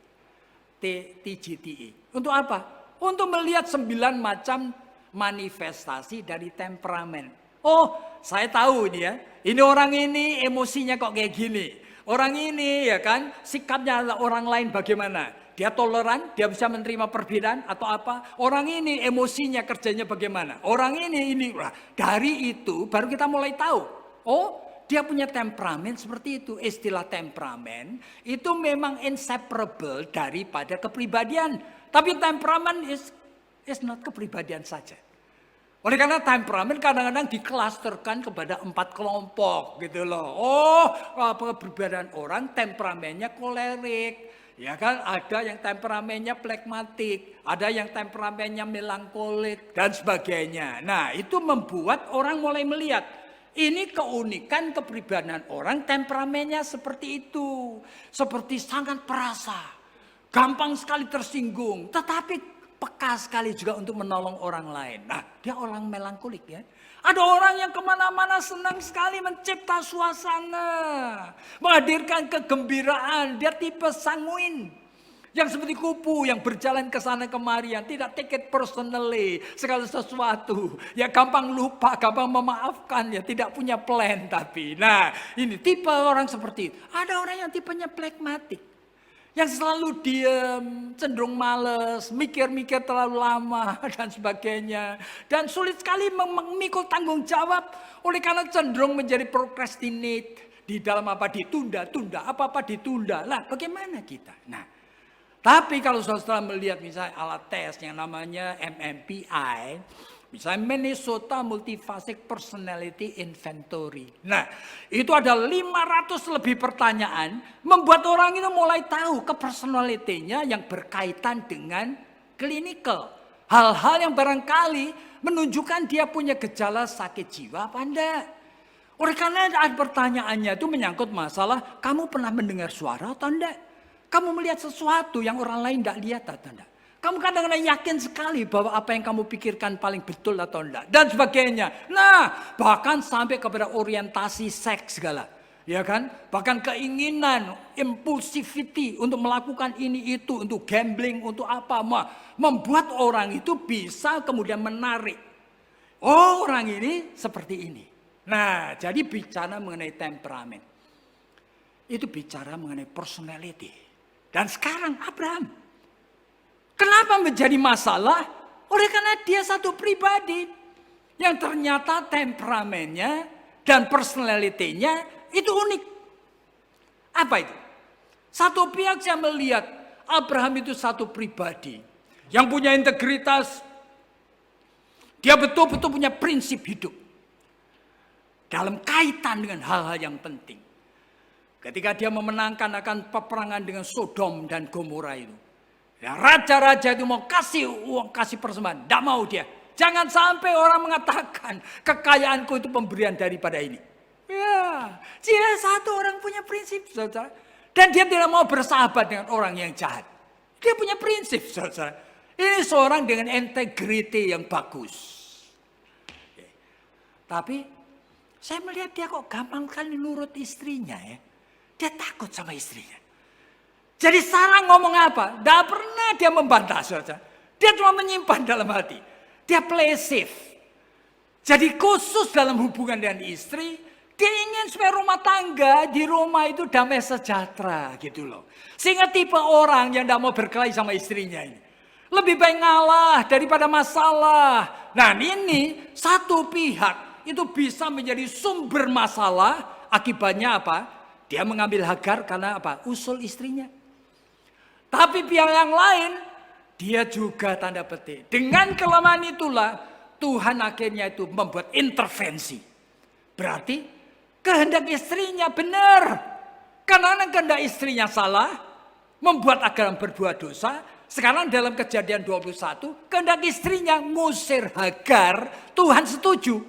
TGTE. Untuk apa? Untuk melihat 9 macam manifestasi dari temperamen. Oh, saya tahu ini ya. Ini orang ini emosinya kok kayak gini. Orang ini ya kan, sikapnya orang lain bagaimana? Dia toleran, dia bisa menerima perbedaan atau apa. Orang ini emosinya kerjanya bagaimana. Orang ini. Dari itu baru kita mulai tahu. Oh, dia punya temperamen seperti itu. Istilah temperamen itu memang inseparable daripada kepribadian. Tapi temperamen is not kepribadian saja. Oleh karena temperamen kadang-kadang diklasterkan kepada 4 kelompok gitu loh. Oh, kepribadian orang temperamennya kolerik. Ya kan, ada yang temperamennya plekmatik, ada yang temperamennya melankolik dan sebagainya. Nah, itu membuat orang mulai melihat ini keunikan kepribadian orang, temperamennya seperti itu. Seperti sangat perasa, gampang sekali tersinggung, tetapi peka sekali juga untuk menolong orang lain. Nah, dia orang melankolik ya. Ada orang yang kemana-mana senang sekali mencipta suasana. Menghadirkan kegembiraan. Dia tipe sanguin. Yang seperti kupu yang berjalan ke sana kemari. Yang tidak take it personally. Segala sesuatu. Ya gampang lupa, gampang memaafkan. Ya tidak punya plan tapi. Nah ini tipe orang seperti itu. Ada orang yang tipenya plekmatik. Yang selalu diam, cenderung males, mikir-mikir terlalu lama dan sebagainya. Dan sulit sekali memikul tanggung jawab oleh karena cenderung menjadi procrastinate. Di dalam apa ditunda-tunda, apa-apa ditunda. Lah bagaimana kita? Nah, tapi kalau saudara melihat misalnya alat tes yang namanya MMPI, misalnya Minnesota Multiphasic Personality Inventory. Nah, itu ada 500 lebih pertanyaan, membuat orang itu mulai tahu ke personality-nya yang berkaitan dengan klinikal. Hal-hal yang barangkali menunjukkan dia punya gejala sakit jiwa apa enggak. Oleh karena pertanyaannya itu menyangkut masalah kamu pernah mendengar suara atau enggak. Kamu melihat sesuatu yang orang lain tidak lihat atau enggak. Kamu kadang-kadang yakin sekali bahwa apa yang kamu pikirkan paling betul atau enggak. Dan sebagainya. Nah, bahkan sampai kepada orientasi seks segala. Ya kan? Bahkan keinginan, impulsivity untuk melakukan ini itu. Untuk gambling, untuk apa. Membuat orang itu bisa kemudian menarik. Oh, orang ini seperti ini. Nah, jadi bicara mengenai temperamen. Itu bicara mengenai personality. Dan sekarang Abraham. Kenapa menjadi masalah? Oleh karena dia satu pribadi yang ternyata temperamennya dan personality-nya itu unik. Apa itu? Satu pihak yang melihat Abraham itu satu pribadi yang punya integritas. Dia betul-betul punya prinsip hidup dalam kaitan dengan hal-hal yang penting. Ketika dia memenangkan akan peperangan dengan Sodom dan Gomora itu. Ya, raja-raja itu mau kasih uang, kasih persembahan. Tidak mau dia. Jangan sampai orang mengatakan kekayaanku itu pemberian daripada ini. Ya, dia satu orang punya prinsip, saudara. Dan dia tidak mau bersahabat dengan orang yang jahat. Dia punya prinsip, saudara. Ini seorang dengan integriti yang bagus. Oke. Tapi saya melihat dia kok gampang kali nurut istrinya ya. Dia takut sama istrinya. Jadi Sarah ngomong apa? Tidak pernah dia membantah saja. Dia cuma menyimpan dalam hati. Dia play safe. Jadi khusus dalam hubungan dengan istri, dia ingin supaya rumah tangga di rumah itu damai sejahtera gitu loh. Sehingga tipe orang yang tidak mau berkelahi sama istrinya ini. Lebih baik ngalah daripada masalah. Nah ini satu pihak itu bisa menjadi sumber masalah. Akibatnya apa? Dia mengambil Hagar karena apa? Usul istrinya. Tapi pihak yang lain, dia juga tanda petik. Dengan kelemahan itulah, Tuhan akhirnya itu membuat intervensi. Berarti, kehendak istrinya benar. Karena kehendak istrinya salah, membuat Abraham berbuat dosa. Sekarang dalam Kejadian 21, kehendak istrinya ngusir Hagar, Tuhan setuju.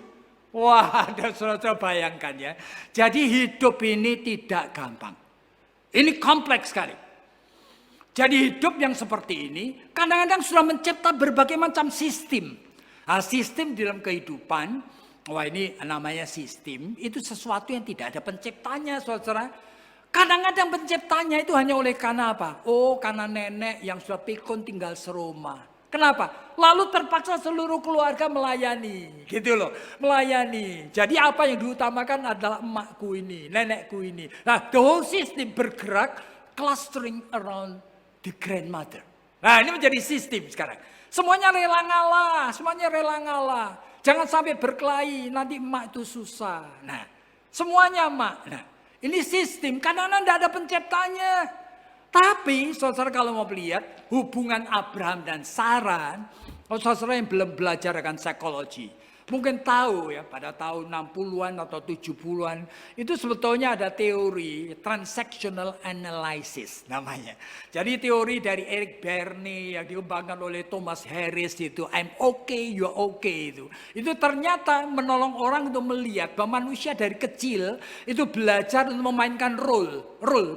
Wah, ada saudara bayangkan ya. Jadi hidup ini tidak gampang. Ini kompleks sekali. Jadi hidup yang seperti ini kadang-kadang sudah mencipta berbagai macam sistem. Nah, sistem dalam kehidupan, wah ini namanya sistem, itu sesuatu yang tidak ada penciptanya, saudara. Kadang-kadang penciptanya itu hanya oleh karena apa? Oh, karena nenek yang sudah pikun tinggal serumah. Kenapa? Lalu terpaksa seluruh keluarga melayani, gitu loh, melayani. Jadi apa yang diutamakan adalah emakku ini, nenekku ini. Nah, the whole system bergerak clustering around the grandmother. Nah ini menjadi sistem sekarang. Semuanya rela ngalah, semuanya rela ngalah. Jangan sampai berkelahi, nanti emak itu susah. Nah semuanya emak. Nah ini sistem, kadang-kadang tidak ada penciptanya. Tapi saudara kalau mau lihat hubungan Abraham dan Sarah, saudara yang belum belajar akan psikologi, mungkin tahu ya pada tahun 60-an atau 70-an itu sebetulnya ada teori transactional analysis namanya. Jadi teori dari Eric Berne yang dikembangkan oleh Thomas Harris itu I'm okay, you're okay itu. Itu ternyata menolong orang untuk melihat bahwa manusia dari kecil itu belajar untuk memainkan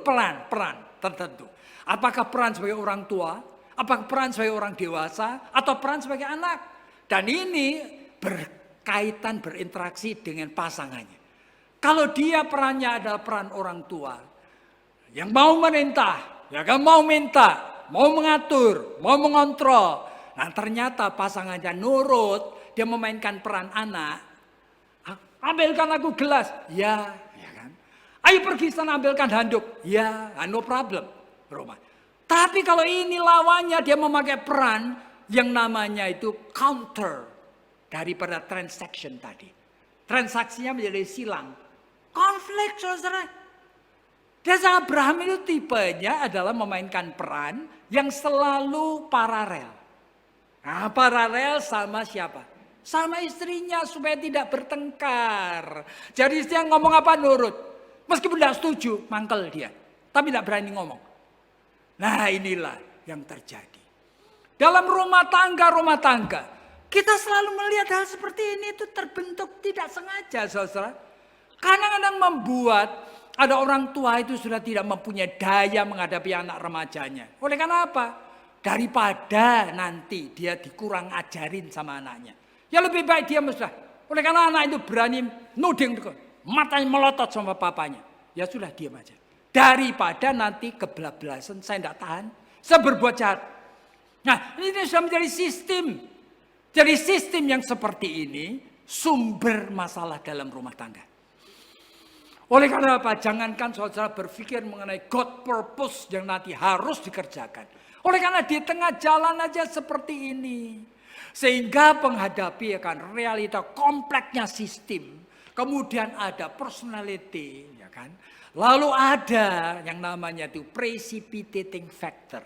peran tertentu. Apakah peran sebagai orang tua, apakah peran sebagai orang dewasa atau peran sebagai anak. Dan ini berkaitan berinteraksi dengan pasangannya. Kalau dia perannya adalah peran orang tua yang mau merintah, ya kan mau minta, mau mengatur, mau mengontrol. Nah ternyata pasangannya nurut, dia memainkan peran anak. Ambilkan aku gelas, ya kan. Ayo pergi sana ambilkan handuk, ya, no problem, Roma. Tapi kalau ini lawannya dia memakai peran yang namanya itu counter daripada transaction tadi. Transaksinya menjadi silang. Konflik, saudara. Dan Abraham itu tipenya adalah memainkan peran yang selalu paralel. Nah, paralel sama siapa? Sama istrinya supaya tidak bertengkar. Jadi istrinya ngomong apa nurut. Meskipun tidak setuju, mangkel dia. Tapi tidak berani ngomong. Nah inilah yang terjadi. Dalam rumah tangga, kita selalu melihat hal seperti ini itu terbentuk tidak sengaja, saudara. Kadang-kadang membuat ada orang tua itu sudah tidak mempunyai daya menghadapi anak remajanya. Oleh karena apa? Daripada nanti dia dikurang ajarin sama anaknya. Ya lebih baik dia sudah. Oleh karena anak itu berani nuding, matanya melotot sama papanya. Ya sudah diam aja. Daripada nanti kebablasan, saya tidak tahan, saya berbuat jahat. Nah, ini sudah menjadi sistem. Jadi sistem yang seperti ini sumber masalah dalam rumah tangga. Oleh karena apa? Jangankan saudara berpikir mengenai God purpose yang nanti harus dikerjakan. Oleh karena di tengah jalan aja seperti ini. Sehingga menghadapi akan realita kompleksnya sistem. Kemudian ada personality, ya kan? Lalu ada yang namanya itu precipitating factor.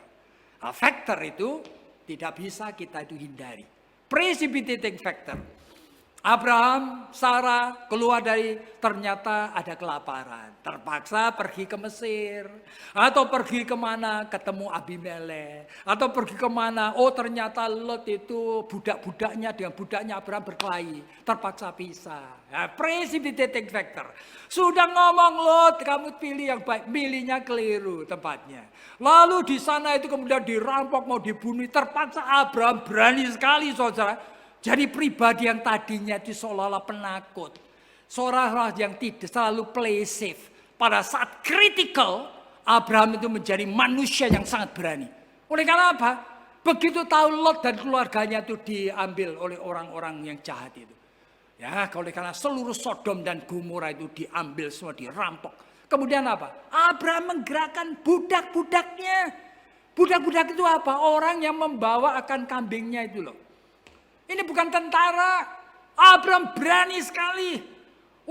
Nah, factor itu tidak bisa kita itu hindari. Precipitating factor. Abraham, Sarah keluar dari ternyata ada kelaparan. Terpaksa pergi ke Mesir. Atau pergi kemana ketemu Abimelek. Atau pergi kemana, oh ternyata Lot itu budak-budaknya dengan budaknya Abraham berkelahi. Terpaksa pisah. Ya, precipitating factor. Sudah ngomong Lot, kamu pilih yang baik. Milihnya keliru tempatnya. Lalu di sana itu kemudian dirampok, mau dibunuh. Terpaksa Abraham berani sekali saudara. Jadi pribadi yang tadinya itu seolah-olah penakut. Seorang yang tidak selalu play safe. Pada saat kritikal, Abraham itu menjadi manusia yang sangat berani. Oleh karena apa? Begitu tahu Lot dan keluarganya itu diambil oleh orang-orang yang jahat itu. Ya, oleh karena seluruh Sodom dan Gomora itu diambil semua, dirampok. Kemudian apa? Abraham menggerakkan budak-budaknya. Budak-budak itu apa? Orang yang membawa akan kambingnya itu loh. Ini bukan tentara. Abraham berani sekali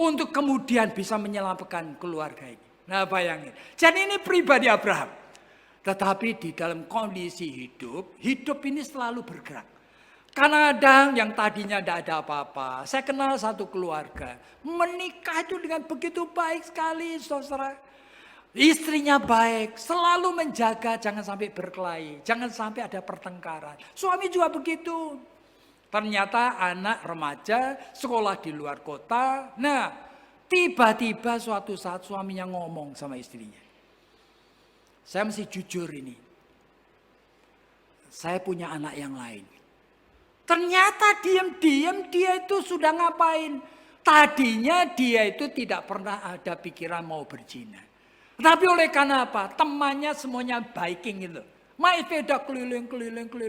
untuk kemudian bisa menyelamatkan keluarga ini. Nah, bayangin. Jadi ini pribadi Abraham. Tetapi di dalam kondisi hidup ini selalu bergerak. Kadang yang tadinya tidak ada apa-apa. Saya kenal satu keluarga. Menikah itu dengan begitu baik sekali, saudara. Istrinya baik, selalu menjaga jangan sampai berkelahi. Jangan sampai ada pertengkaran. Suami juga begitu. Ternyata anak remaja sekolah di luar kota. Nah, tiba-tiba suatu saat suaminya ngomong sama istrinya. Saya mesti jujur ini. Saya punya anak yang lain. Ternyata diam-diam dia itu sudah ngapain. Tadinya dia itu tidak pernah ada pikiran mau berzina. Tapi oleh karena apa? Temannya semuanya biking itu. Main sepeda keliling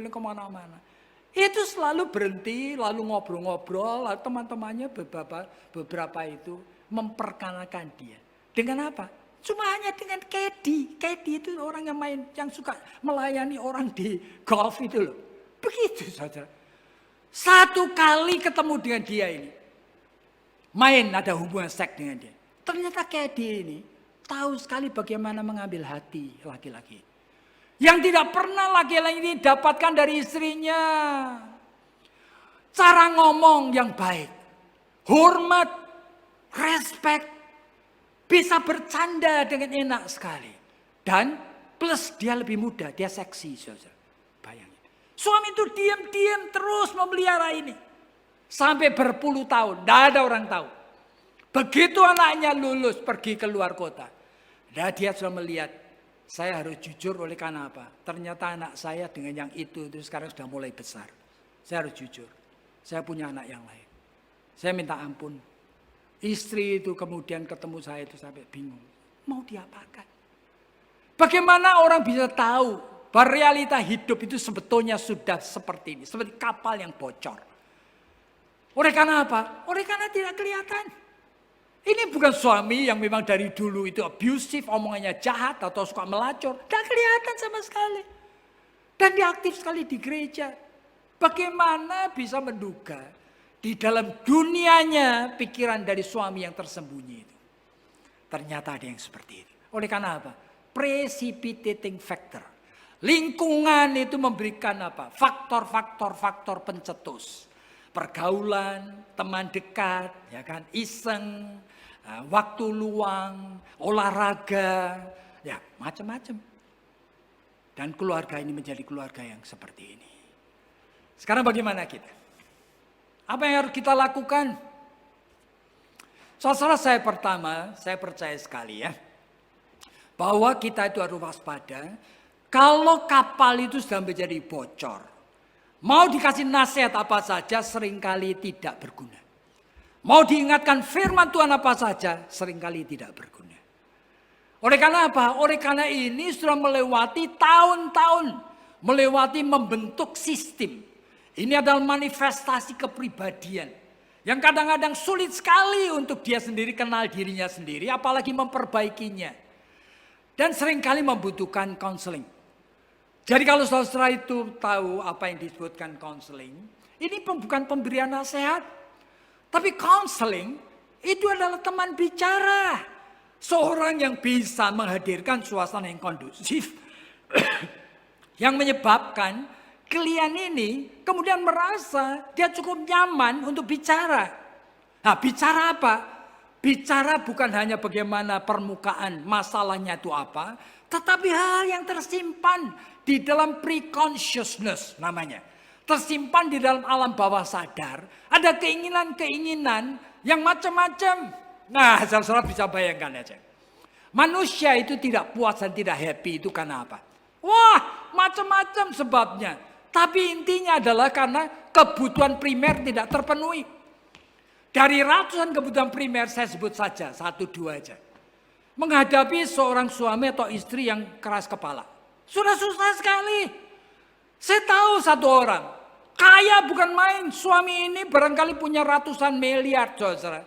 kemana-mana. Itu selalu berhenti, lalu ngobrol-ngobrol, lalu teman-temannya beberapa itu memperkenalkan dia. Dengan apa? Cuma hanya dengan caddy. Caddy itu orang yang main, yang suka melayani orang di golf itu loh. Begitu saja. Satu kali ketemu dengan dia ini. Main ada hubungan seks dengan dia. Ternyata caddy ini tahu sekali bagaimana mengambil hati laki-laki. Yang tidak pernah laki-laki ini dapatkan dari istrinya. Cara ngomong yang baik. Hormat. Respect. Bisa bercanda dengan enak sekali. Dan plus dia lebih muda. Dia seksi. Bayangin. Suami itu diam-diam terus memelihara ini. Sampai berpuluh tahun. Tidak ada orang tahu. Begitu anaknya lulus pergi ke luar kota. Dan dia sudah melihat. Saya harus jujur oleh karena apa? Ternyata anak saya dengan yang itu sekarang sudah mulai besar. Saya harus jujur. Saya punya anak yang lain. Saya minta ampun. Istri itu kemudian ketemu saya itu sampai bingung. Mau diapakan? Bagaimana orang bisa tahu bahwa realita hidup itu sebetulnya sudah seperti ini. Seperti kapal yang bocor. Oleh karena apa? Oleh karena tidak kelihatan. Ini bukan suami yang memang dari dulu itu abusive, omongannya jahat atau suka melacur. Tidak kelihatan sama sekali. Dan dia aktif sekali di gereja. Bagaimana bisa menduga di dalam dunianya pikiran dari suami yang tersembunyi itu. Ternyata ada yang seperti itu. Oleh karena apa? Precipitating factor. Lingkungan itu memberikan apa? Faktor pencetus. Pergaulan, teman dekat, ya kan, iseng, waktu luang, olahraga, ya macam-macam. Dan keluarga ini menjadi keluarga yang seperti ini. Sekarang bagaimana kita? Apa yang harus kita lakukan? Saudara saya percaya sekali ya, bahwa kita itu harus waspada. Kalau kapal itu sudah menjadi bocor, mau dikasih nasihat apa saja seringkali tidak berguna. Mau diingatkan firman Tuhan apa saja seringkali tidak berguna. Oleh karena apa? Oleh karena ini sudah melewati tahun-tahun, melewati membentuk sistem. Ini adalah manifestasi kepribadian yang kadang-kadang sulit sekali untuk dia sendiri kenal dirinya sendiri, apalagi memperbaikinya. Dan seringkali membutuhkan konseling. Jadi kalau saudara itu tahu apa yang disebutkan konseling, ini bukan pemberian nasihat, tapi konseling itu adalah teman bicara. Seorang yang bisa menghadirkan suasana yang kondusif, yang menyebabkan klien ini kemudian merasa dia cukup nyaman untuk bicara. Nah, bicara apa? Bicara bukan hanya bagaimana permukaan masalahnya itu apa, tetapi hal yang tersimpan di dalam pre-consciousness namanya. Tersimpan di dalam alam bawah sadar. Ada keinginan-keinginan yang macam-macam. Nah, saudara bisa bayangkan aja. Manusia itu tidak puas dan tidak happy itu karena apa? Wah, macam-macam sebabnya. Tapi intinya adalah karena kebutuhan primer tidak terpenuhi. Dari ratusan kebutuhan primer saya sebut saja 1-2 aja. Menghadapi seorang suami atau istri yang keras kepala. Sudah susah sekali. Saya tahu satu orang. Kaya bukan main. Suami ini barangkali punya ratusan miliar, saudara.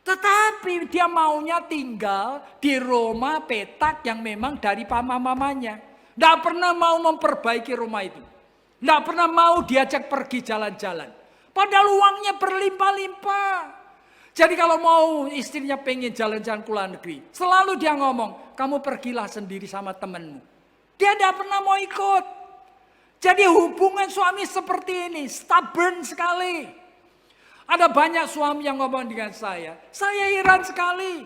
Tetapi dia maunya tinggal di rumah petak yang memang dari mamanya. Tidak pernah mau memperbaiki rumah itu. Tidak pernah mau diajak pergi jalan-jalan. Padahal uangnya berlimpah-limpah. Jadi kalau mau istrinya pengen jalan-jalan ke luar negeri. Selalu dia ngomong, kamu pergilah sendiri sama temanmu. Dia tidak pernah mau ikut. Jadi hubungan suami seperti ini, stubborn sekali. Ada banyak suami yang ngomong dengan saya heran sekali.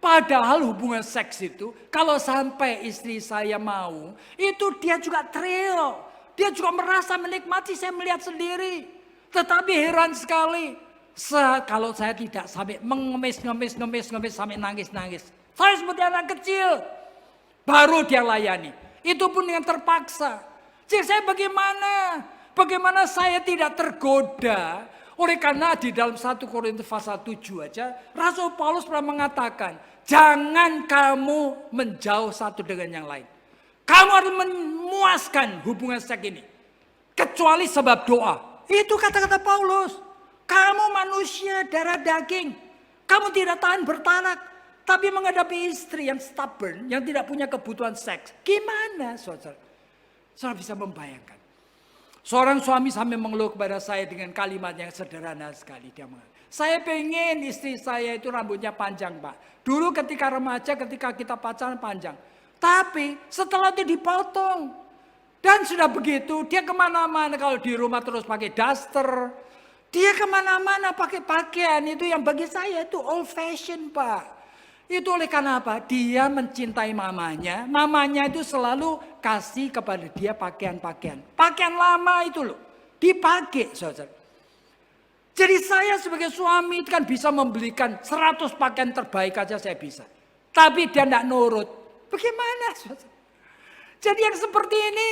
Padahal hubungan seks itu, kalau sampai istri saya mau, itu dia juga thrill. Dia juga merasa menikmati, saya melihat sendiri. Tetapi heran sekali. Kalau saya tidak sampai mengemis sampai nangis. Saya seperti anak kecil. Baru dia layani. Itu pun dengan terpaksa. Jadi saya bagaimana? Bagaimana saya tidak tergoda? Oleh karena di dalam 1 Korintus pasal 7 aja. Rasul Paulus pernah mengatakan. Jangan kamu menjauh satu dengan yang lain. Kamu harus memuaskan hubungan seks ini. Kecuali sebab doa. Itu kata-kata Paulus. Kamu manusia darah daging. Kamu tidak tahan bertanak. Tapi menghadapi istri yang stubborn. Yang tidak punya kebutuhan seks. Gimana saudara? Saudara bisa membayangkan. Seorang suami sampai mengeluh kepada saya dengan kalimat yang sederhana sekali. Dia mengatakan, saya pengen istri saya itu rambutnya panjang, Pak. Dulu ketika remaja, ketika kita pacaran panjang. Tapi setelah itu dipotong. Dan sudah begitu dia kemana-mana. Kalau di rumah terus pakai daster. Dia kemana-mana pakai pakaian. Itu yang bagi saya itu old fashion, Pak. Itu oleh karena apa? Dia mencintai mamanya. Mamanya itu selalu kasih kepada dia pakaian-pakaian. Pakaian lama itu loh. Dipakai saudara. Jadi saya sebagai suami kan bisa membelikan 100 pakaian terbaik aja saya bisa. Tapi dia tidak nurut. Bagaimana? Jadi yang seperti ini.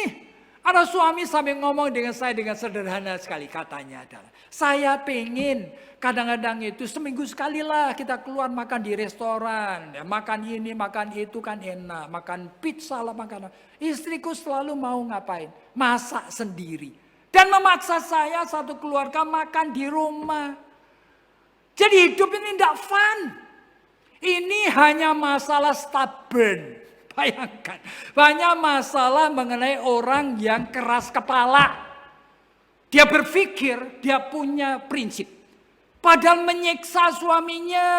Ada suami sampai ngomong dengan saya dengan sederhana sekali. Katanya adalah. Saya pengen kadang-kadang itu seminggu sekali lah kita keluar makan di restoran. Ya, makan ini, makan itu kan enak. Makan pizza lah, makan. Istriku selalu mau ngapain? Masak sendiri. Dan memaksa saya satu keluarga makan di rumah. Jadi hidup ini tidak fun. Ini hanya masalah stubborn. Bayangkan, banyak masalah mengenai orang yang keras kepala. Dia berpikir, dia punya prinsip. Padahal menyiksa suaminya,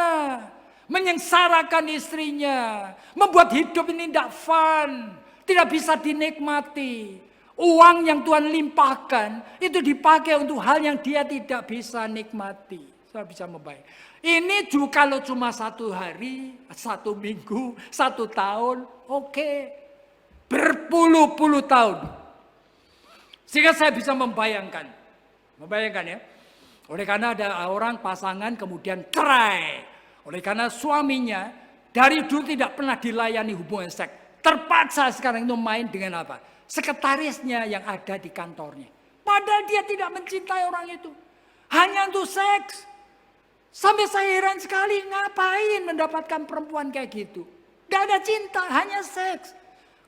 menyengsarakan istrinya, membuat hidup ini tidak fun, tidak bisa dinikmati. Uang yang Tuhan limpahkan, itu dipakai untuk hal yang dia tidak bisa nikmati. Saya bisa membayangkan. Ini juga kalau cuma 1 hari, 1 minggu, 1 tahun, oke. Berpuluh-puluh tahun. Sehingga saya bisa membayangkan. Membayangkan ya. Oleh karena ada orang pasangan kemudian cerai. Oleh karena suaminya dari dulu tidak pernah dilayani hubungan seks. Terpaksa sekarang itu main dengan apa? Sekretarisnya yang ada di kantornya. Padahal dia tidak mencintai orang itu. Hanya untuk seks. Sampai saya heran sekali, ngapain mendapatkan perempuan kayak gitu. Tidak ada cinta, hanya seks.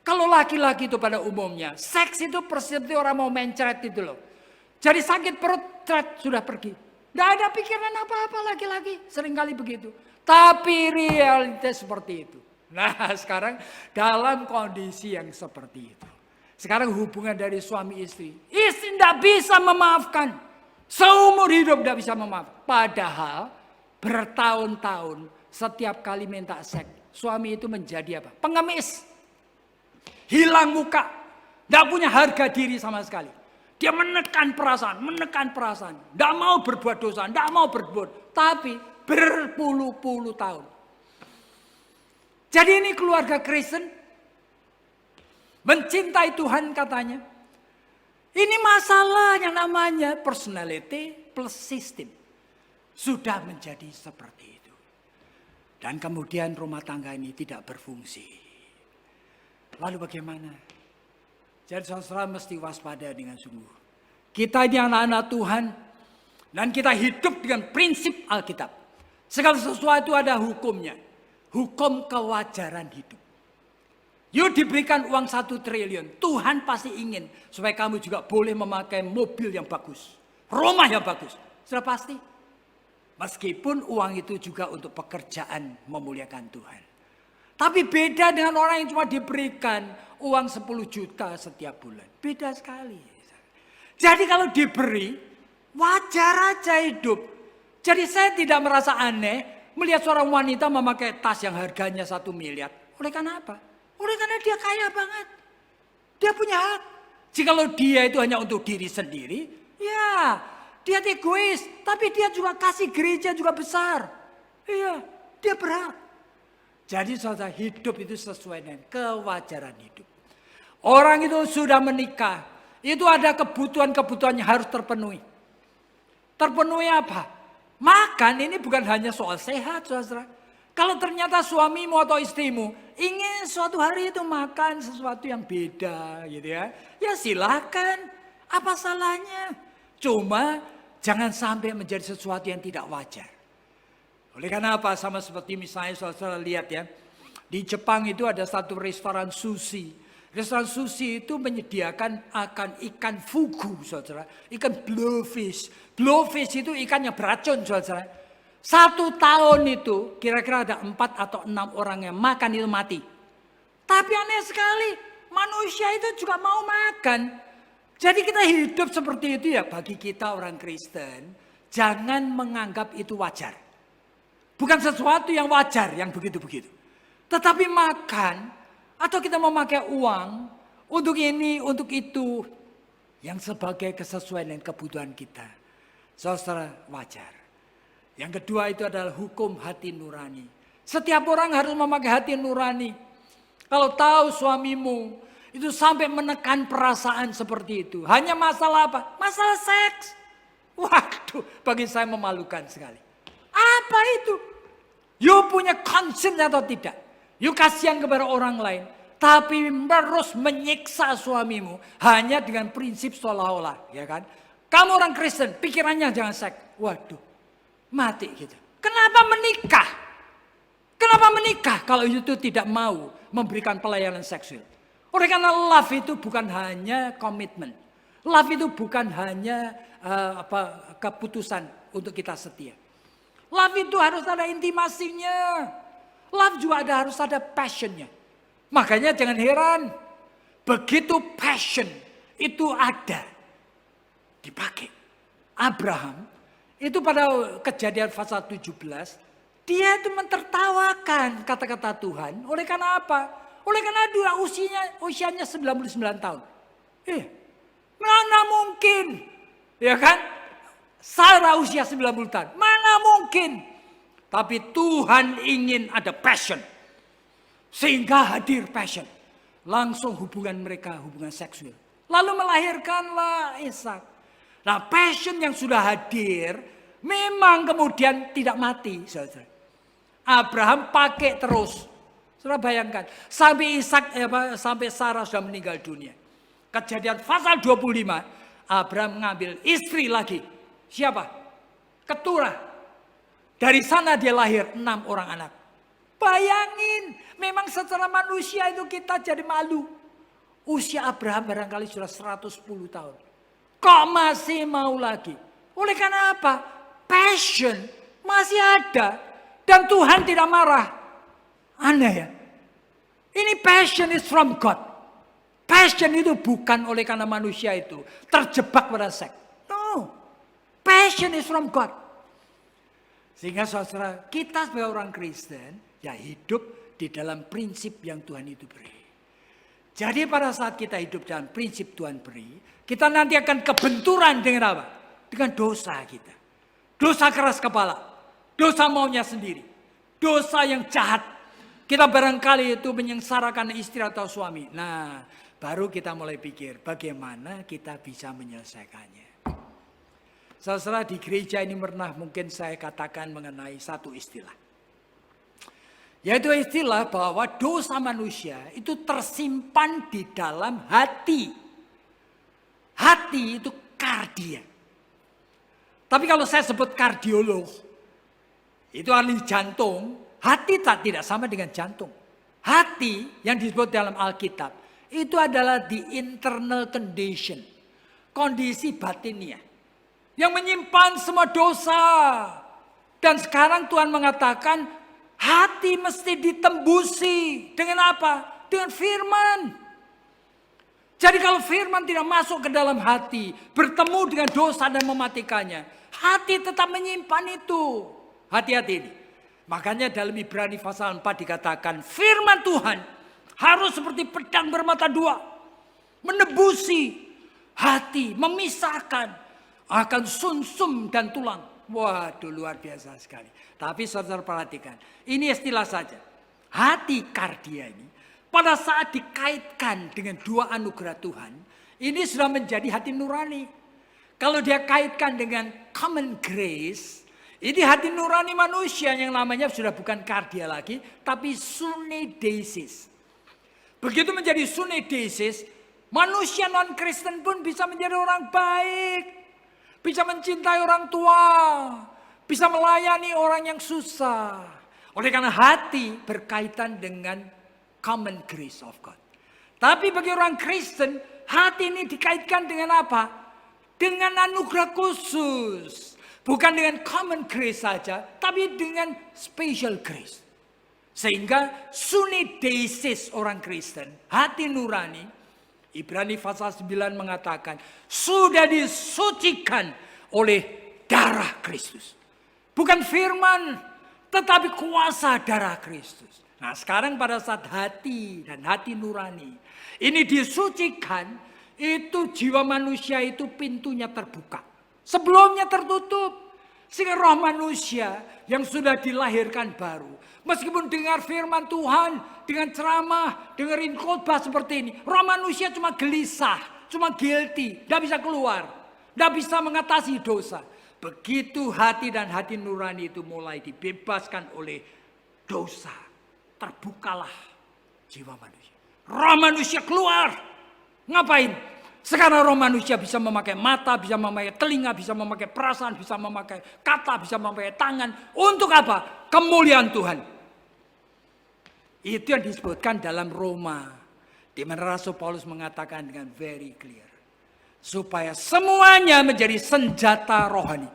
Kalau laki-laki itu pada umumnya, seks itu seperti orang mau mencret itu loh. Jadi sakit perut, cret, sudah pergi. Tidak ada pikiran apa-apa laki-laki, seringkali begitu. Tapi realitas seperti itu. Nah sekarang dalam kondisi yang seperti itu. Sekarang hubungan dari suami istri. Istri tidak bisa memaafkan. Seumur hidup tidak bisa memaafkan. Padahal bertahun-tahun setiap kali minta seks. Suami itu menjadi apa? Pengemis. Hilang muka. Tidak punya harga diri sama sekali. Dia menekan perasaan. Tidak mau berbuat dosa. Tidak mau berbuat. Tapi berpuluh-puluh tahun. Jadi ini keluarga Kristen. Mencintai Tuhan katanya. Ini masalah yang namanya personality plus system. Sudah menjadi seperti itu. Dan kemudian rumah tangga ini tidak berfungsi. Lalu bagaimana? Jadi saudara mesti waspada dengan sungguh. Kita ini anak-anak Tuhan. Dan kita hidup dengan prinsip Alkitab. Segala sesuatu ada hukumnya. Hukum kewajaran hidup. You diberikan uang 1 triliun. Tuhan pasti ingin supaya kamu juga boleh memakai mobil yang bagus. Rumah yang bagus. Sudah pasti. Meskipun uang itu juga untuk pekerjaan memuliakan Tuhan. Tapi beda dengan orang yang cuma diberikan uang 10 juta setiap bulan. Beda sekali. Jadi kalau diberi, wajar aja hidup. Jadi saya tidak merasa aneh melihat seorang wanita memakai tas yang harganya 1 miliar. Oleh karena apa? Oleh karena dia kaya banget. Dia punya hak. Jikalau dia itu hanya untuk diri sendiri, ya dia egois. Tapi dia juga kasih gereja juga besar. Iya, dia berhak. Jadi saudara, hidup itu sesuai dengan kewajaran hidup. Orang itu sudah menikah. Itu ada kebutuhan-kebutuhan yang harus terpenuhi. Terpenuhi apa? Makan ini bukan hanya soal sehat, saudara. Kalau ternyata suamimu atau istrimu ingin suatu hari itu makan sesuatu yang beda gitu ya. Ya silakan, apa salahnya? Cuma jangan sampai menjadi sesuatu yang tidak wajar. Oleh karena apa? Sama seperti misalnya saudara lihat ya. Di Jepang itu ada satu restoran sushi. Restoran sushi itu menyediakan akan ikan fugu, saudara. Ikan blowfish. Blowfish itu ikan yang beracun, saudara. 1 tahun itu kira-kira ada 4 atau 6 orang yang makan itu mati. Tapi aneh sekali, manusia itu juga mau makan. Jadi kita hidup seperti itu ya bagi kita orang Kristen. Jangan menganggap itu wajar. Bukan sesuatu yang wajar, yang begitu-begitu. Tetapi makan, atau kita memakai uang untuk ini, untuk itu. Yang sebagai kesesuaian dengan kebutuhan kita. Saudara, wajar. Yang kedua itu adalah hukum hati nurani. Setiap orang harus memakai hati nurani. Kalau tahu suamimu itu sampai menekan perasaan seperti itu. Hanya masalah apa? Masalah seks. Waduh, bagi saya memalukan sekali. Apa itu? You punya concern atau tidak? You kasihan kepada orang lain. Tapi terus menyiksa suamimu hanya dengan prinsip seolah-olah. Ya kan? Kamu orang Kristen, pikirannya jangan seks. Waduh. Mati gitu. Kenapa menikah? Kenapa menikah kalau itu tidak mau memberikan pelayanan seksual? Oleh karena love itu bukan hanya komitmen. Love itu bukan hanya keputusan untuk kita setia. Love itu harus ada intimasinya. Love juga harus ada passionnya. Makanya jangan heran. Begitu passion itu ada. Dipakai. Abraham. Itu pada Kejadian pasal 17, dia itu mentertawakan kata-kata Tuhan. Oleh karena apa? Oleh karena dia usianya 99 tahun. Mana mungkin? Ya kan? Sarah usia 90 tahun. Mana mungkin? Tapi Tuhan ingin ada passion. Sehingga hadir passion. Langsung hubungan mereka, hubungan seksual. Lalu melahirkanlah Ishak. Nah, passion yang sudah hadir memang kemudian tidak mati, saudara. Abraham pakai terus. Saudara bayangkan, sampai sampai Sarah sudah meninggal dunia. Kejadian pasal 25, Abraham mengambil istri lagi. Siapa? Keturah. Dari sana dia lahir 6 orang anak. Bayangin, memang secara manusia itu kita jadi malu. Usia Abraham barangkali sudah 110 tahun. Kok masih mau lagi? Oleh karena apa? Passion masih ada. Dan Tuhan tidak marah. Aneh ya. Ini passion is from God. Passion itu bukan oleh karena manusia itu terjebak pada seks. No. Passion is from God. Sehingga saudara, kita sebagai orang Kristen ya hidup di dalam prinsip yang Tuhan itu beri. Jadi pada saat kita hidup dalam prinsip Tuhan beri, kita nanti akan kebenturan dengan apa? Dengan dosa kita. Dosa keras kepala. Dosa maunya sendiri. Dosa yang jahat. Kita barangkali itu menyengsarakan istri atau suami. Nah, baru kita mulai pikir bagaimana kita bisa menyelesaikannya. Saudara, di gereja ini pernah mungkin saya katakan mengenai satu istilah. Yaitu istilah bahwa dosa manusia itu tersimpan di dalam hati. Hati itu kardia. Tapi kalau saya sebut kardiolog, itu ahli jantung, hati tidak sama dengan jantung. Hati yang disebut dalam Alkitab, itu adalah the internal condition. Kondisi batinnya. Yang menyimpan semua dosa. Dan sekarang Tuhan mengatakan, hati mesti ditembusi. Dengan apa? Dengan firman. Jadi kalau firman tidak masuk ke dalam hati, bertemu dengan dosa dan mematikannya, hati tetap menyimpan itu. Hati-hati ini. Makanya dalam Ibrani pasal 4 dikatakan, firman Tuhan harus seperti pedang bermata dua. Menebusi hati, memisahkan akan sumsum dan tulang. Waduh, luar biasa sekali. Tapi saudara perhatikan, ini istilah saja. Hati kardia ini, pada saat dikaitkan dengan dua anugerah Tuhan, ini sudah menjadi hati nurani. Kalau dia kaitkan dengan common grace, ini hati nurani manusia yang namanya sudah bukan kardia lagi, tapi suneidesis. Begitu menjadi suneidesis, manusia non-Kristen pun bisa menjadi orang baik. Bisa mencintai orang tua. Bisa melayani orang yang susah. Oleh karena hati berkaitan dengan common grace of God. Tapi bagi orang Kristen, hati ini dikaitkan dengan apa? Dengan anugerah khusus. Bukan dengan common grace saja, tapi dengan special grace. Sehingga suneidesis orang Kristen, hati nurani, Ibrani pasal 9 mengatakan, sudah disucikan oleh darah Kristus. Bukan firman, tetapi kuasa darah Kristus. Nah sekarang pada saat hati dan hati nurani ini disucikan, itu jiwa manusia itu pintunya terbuka. Sebelumnya tertutup. Sehingga roh manusia yang sudah dilahirkan baru, meskipun dengar firman Tuhan, dengan ceramah, dengerin khotbah seperti ini, roh manusia cuma gelisah, cuma guilty, tidak bisa keluar, tidak bisa mengatasi dosa. Begitu hati dan hati nurani itu mulai dibebaskan oleh dosa, terbukalah jiwa manusia. Roh manusia keluar, ngapain? Sekarang roh manusia bisa memakai mata, bisa memakai telinga, bisa memakai perasaan, bisa memakai kata, bisa memakai tangan. Untuk apa? Kemuliaan Tuhan. Itu yang disebutkan dalam Roma. Di mana Rasul Paulus mengatakan dengan very clear. Supaya semuanya menjadi senjata rohani.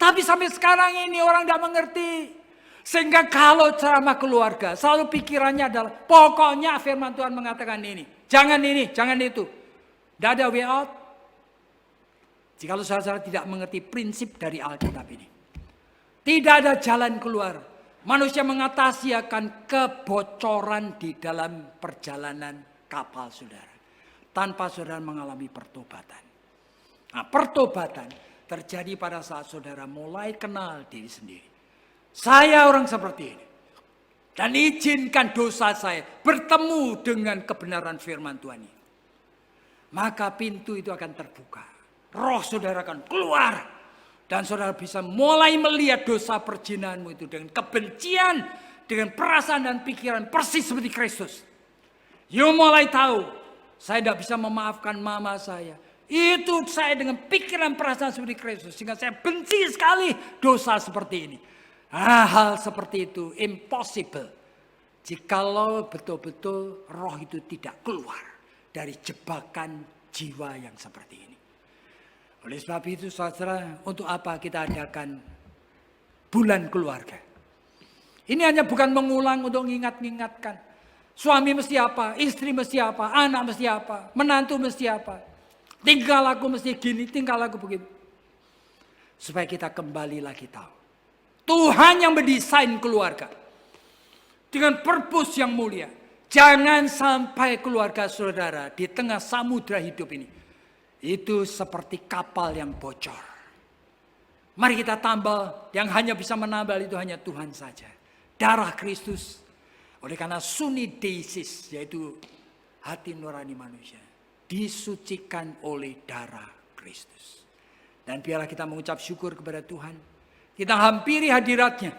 Tapi sampai sekarang ini orang tidak mengerti. Sehingga kalau ceramah keluarga, selalu pikirannya adalah pokoknya firman Tuhan mengatakan ini. Jangan ini, jangan itu. Tidak ada way out. Jika saudara tidak mengerti prinsip dari Alkitab ini. Tidak ada jalan keluar. Manusia mengatasi akan kebocoran di dalam perjalanan kapal saudara. Tanpa saudara mengalami pertobatan. Nah, pertobatan terjadi pada saat saudara mulai kenal diri sendiri. Saya orang seperti ini. Dan izinkan dosa saya bertemu dengan kebenaran firman Tuhan ini. Maka pintu itu akan terbuka. roh saudara akan keluar. Dan saudara bisa mulai melihat dosa perjinaanmu itu dengan kebencian, dengan perasaan dan pikiran persis seperti Kristus. You mulai tahu, saya tidak bisa memaafkan mama saya. Itu saya dengan pikiran perasaan seperti Kristus. Sehingga saya benci sekali dosa seperti ini. Hal seperti itu impossible. Jikalau betul-betul roh itu tidak keluar dari jebakan jiwa yang seperti ini. Oleh sebab itu saudara, untuk apa kita adakan bulan keluarga? Ini hanya bukan mengulang untuk mengingat-ingatkan. Suami mesti apa, istri mesti apa, anak mesti apa, menantu mesti apa. Tinggal aku mesti gini, tinggal aku begitu. Supaya kita kembali lagi tahu. Tuhan yang mendesain keluarga. Dengan purpose yang mulia. Jangan sampai keluarga saudara di tengah samudra hidup ini. Itu seperti kapal yang bocor. Mari kita tambal, yang hanya bisa menambal itu hanya Tuhan saja. Darah Kristus. Oleh karena suni deisis, yaitu hati nurani manusia, disucikan oleh darah Kristus. Dan biarlah kita mengucap syukur kepada Tuhan. Kita hampiri hadiratnya.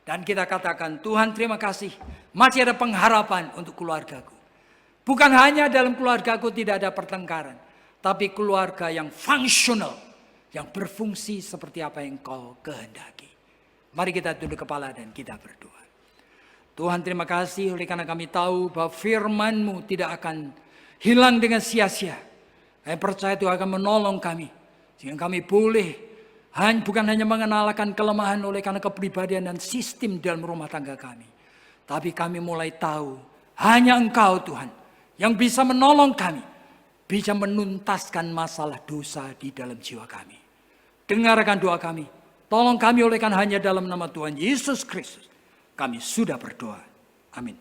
Dan kita katakan, Tuhan terima kasih. Masih ada pengharapan untuk keluargaku. Bukan hanya dalam keluargaku tidak ada pertengkaran. Tapi keluarga yang fungsional. Yang berfungsi seperti apa yang Kau kehendaki. Mari kita tunduk kepala dan kita berdoa. Tuhan terima kasih oleh karena kami tahu bahwa firman-Mu tidak akan hilang dengan sia-sia. Kami percaya Tuhan akan menolong kami. Sehingga kami boleh bukan hanya mengenalkan kelemahan oleh karena kepribadian dan sistem dalam rumah tangga kami. Tapi kami mulai tahu hanya Engkau Tuhan yang bisa menolong kami. Bisa menuntaskan masalah dosa di dalam jiwa kami. Dengarkan doa kami. Tolong kami oleh karena hanya dalam nama Tuhan Yesus Kristus. Kami sudah berdoa. Amin.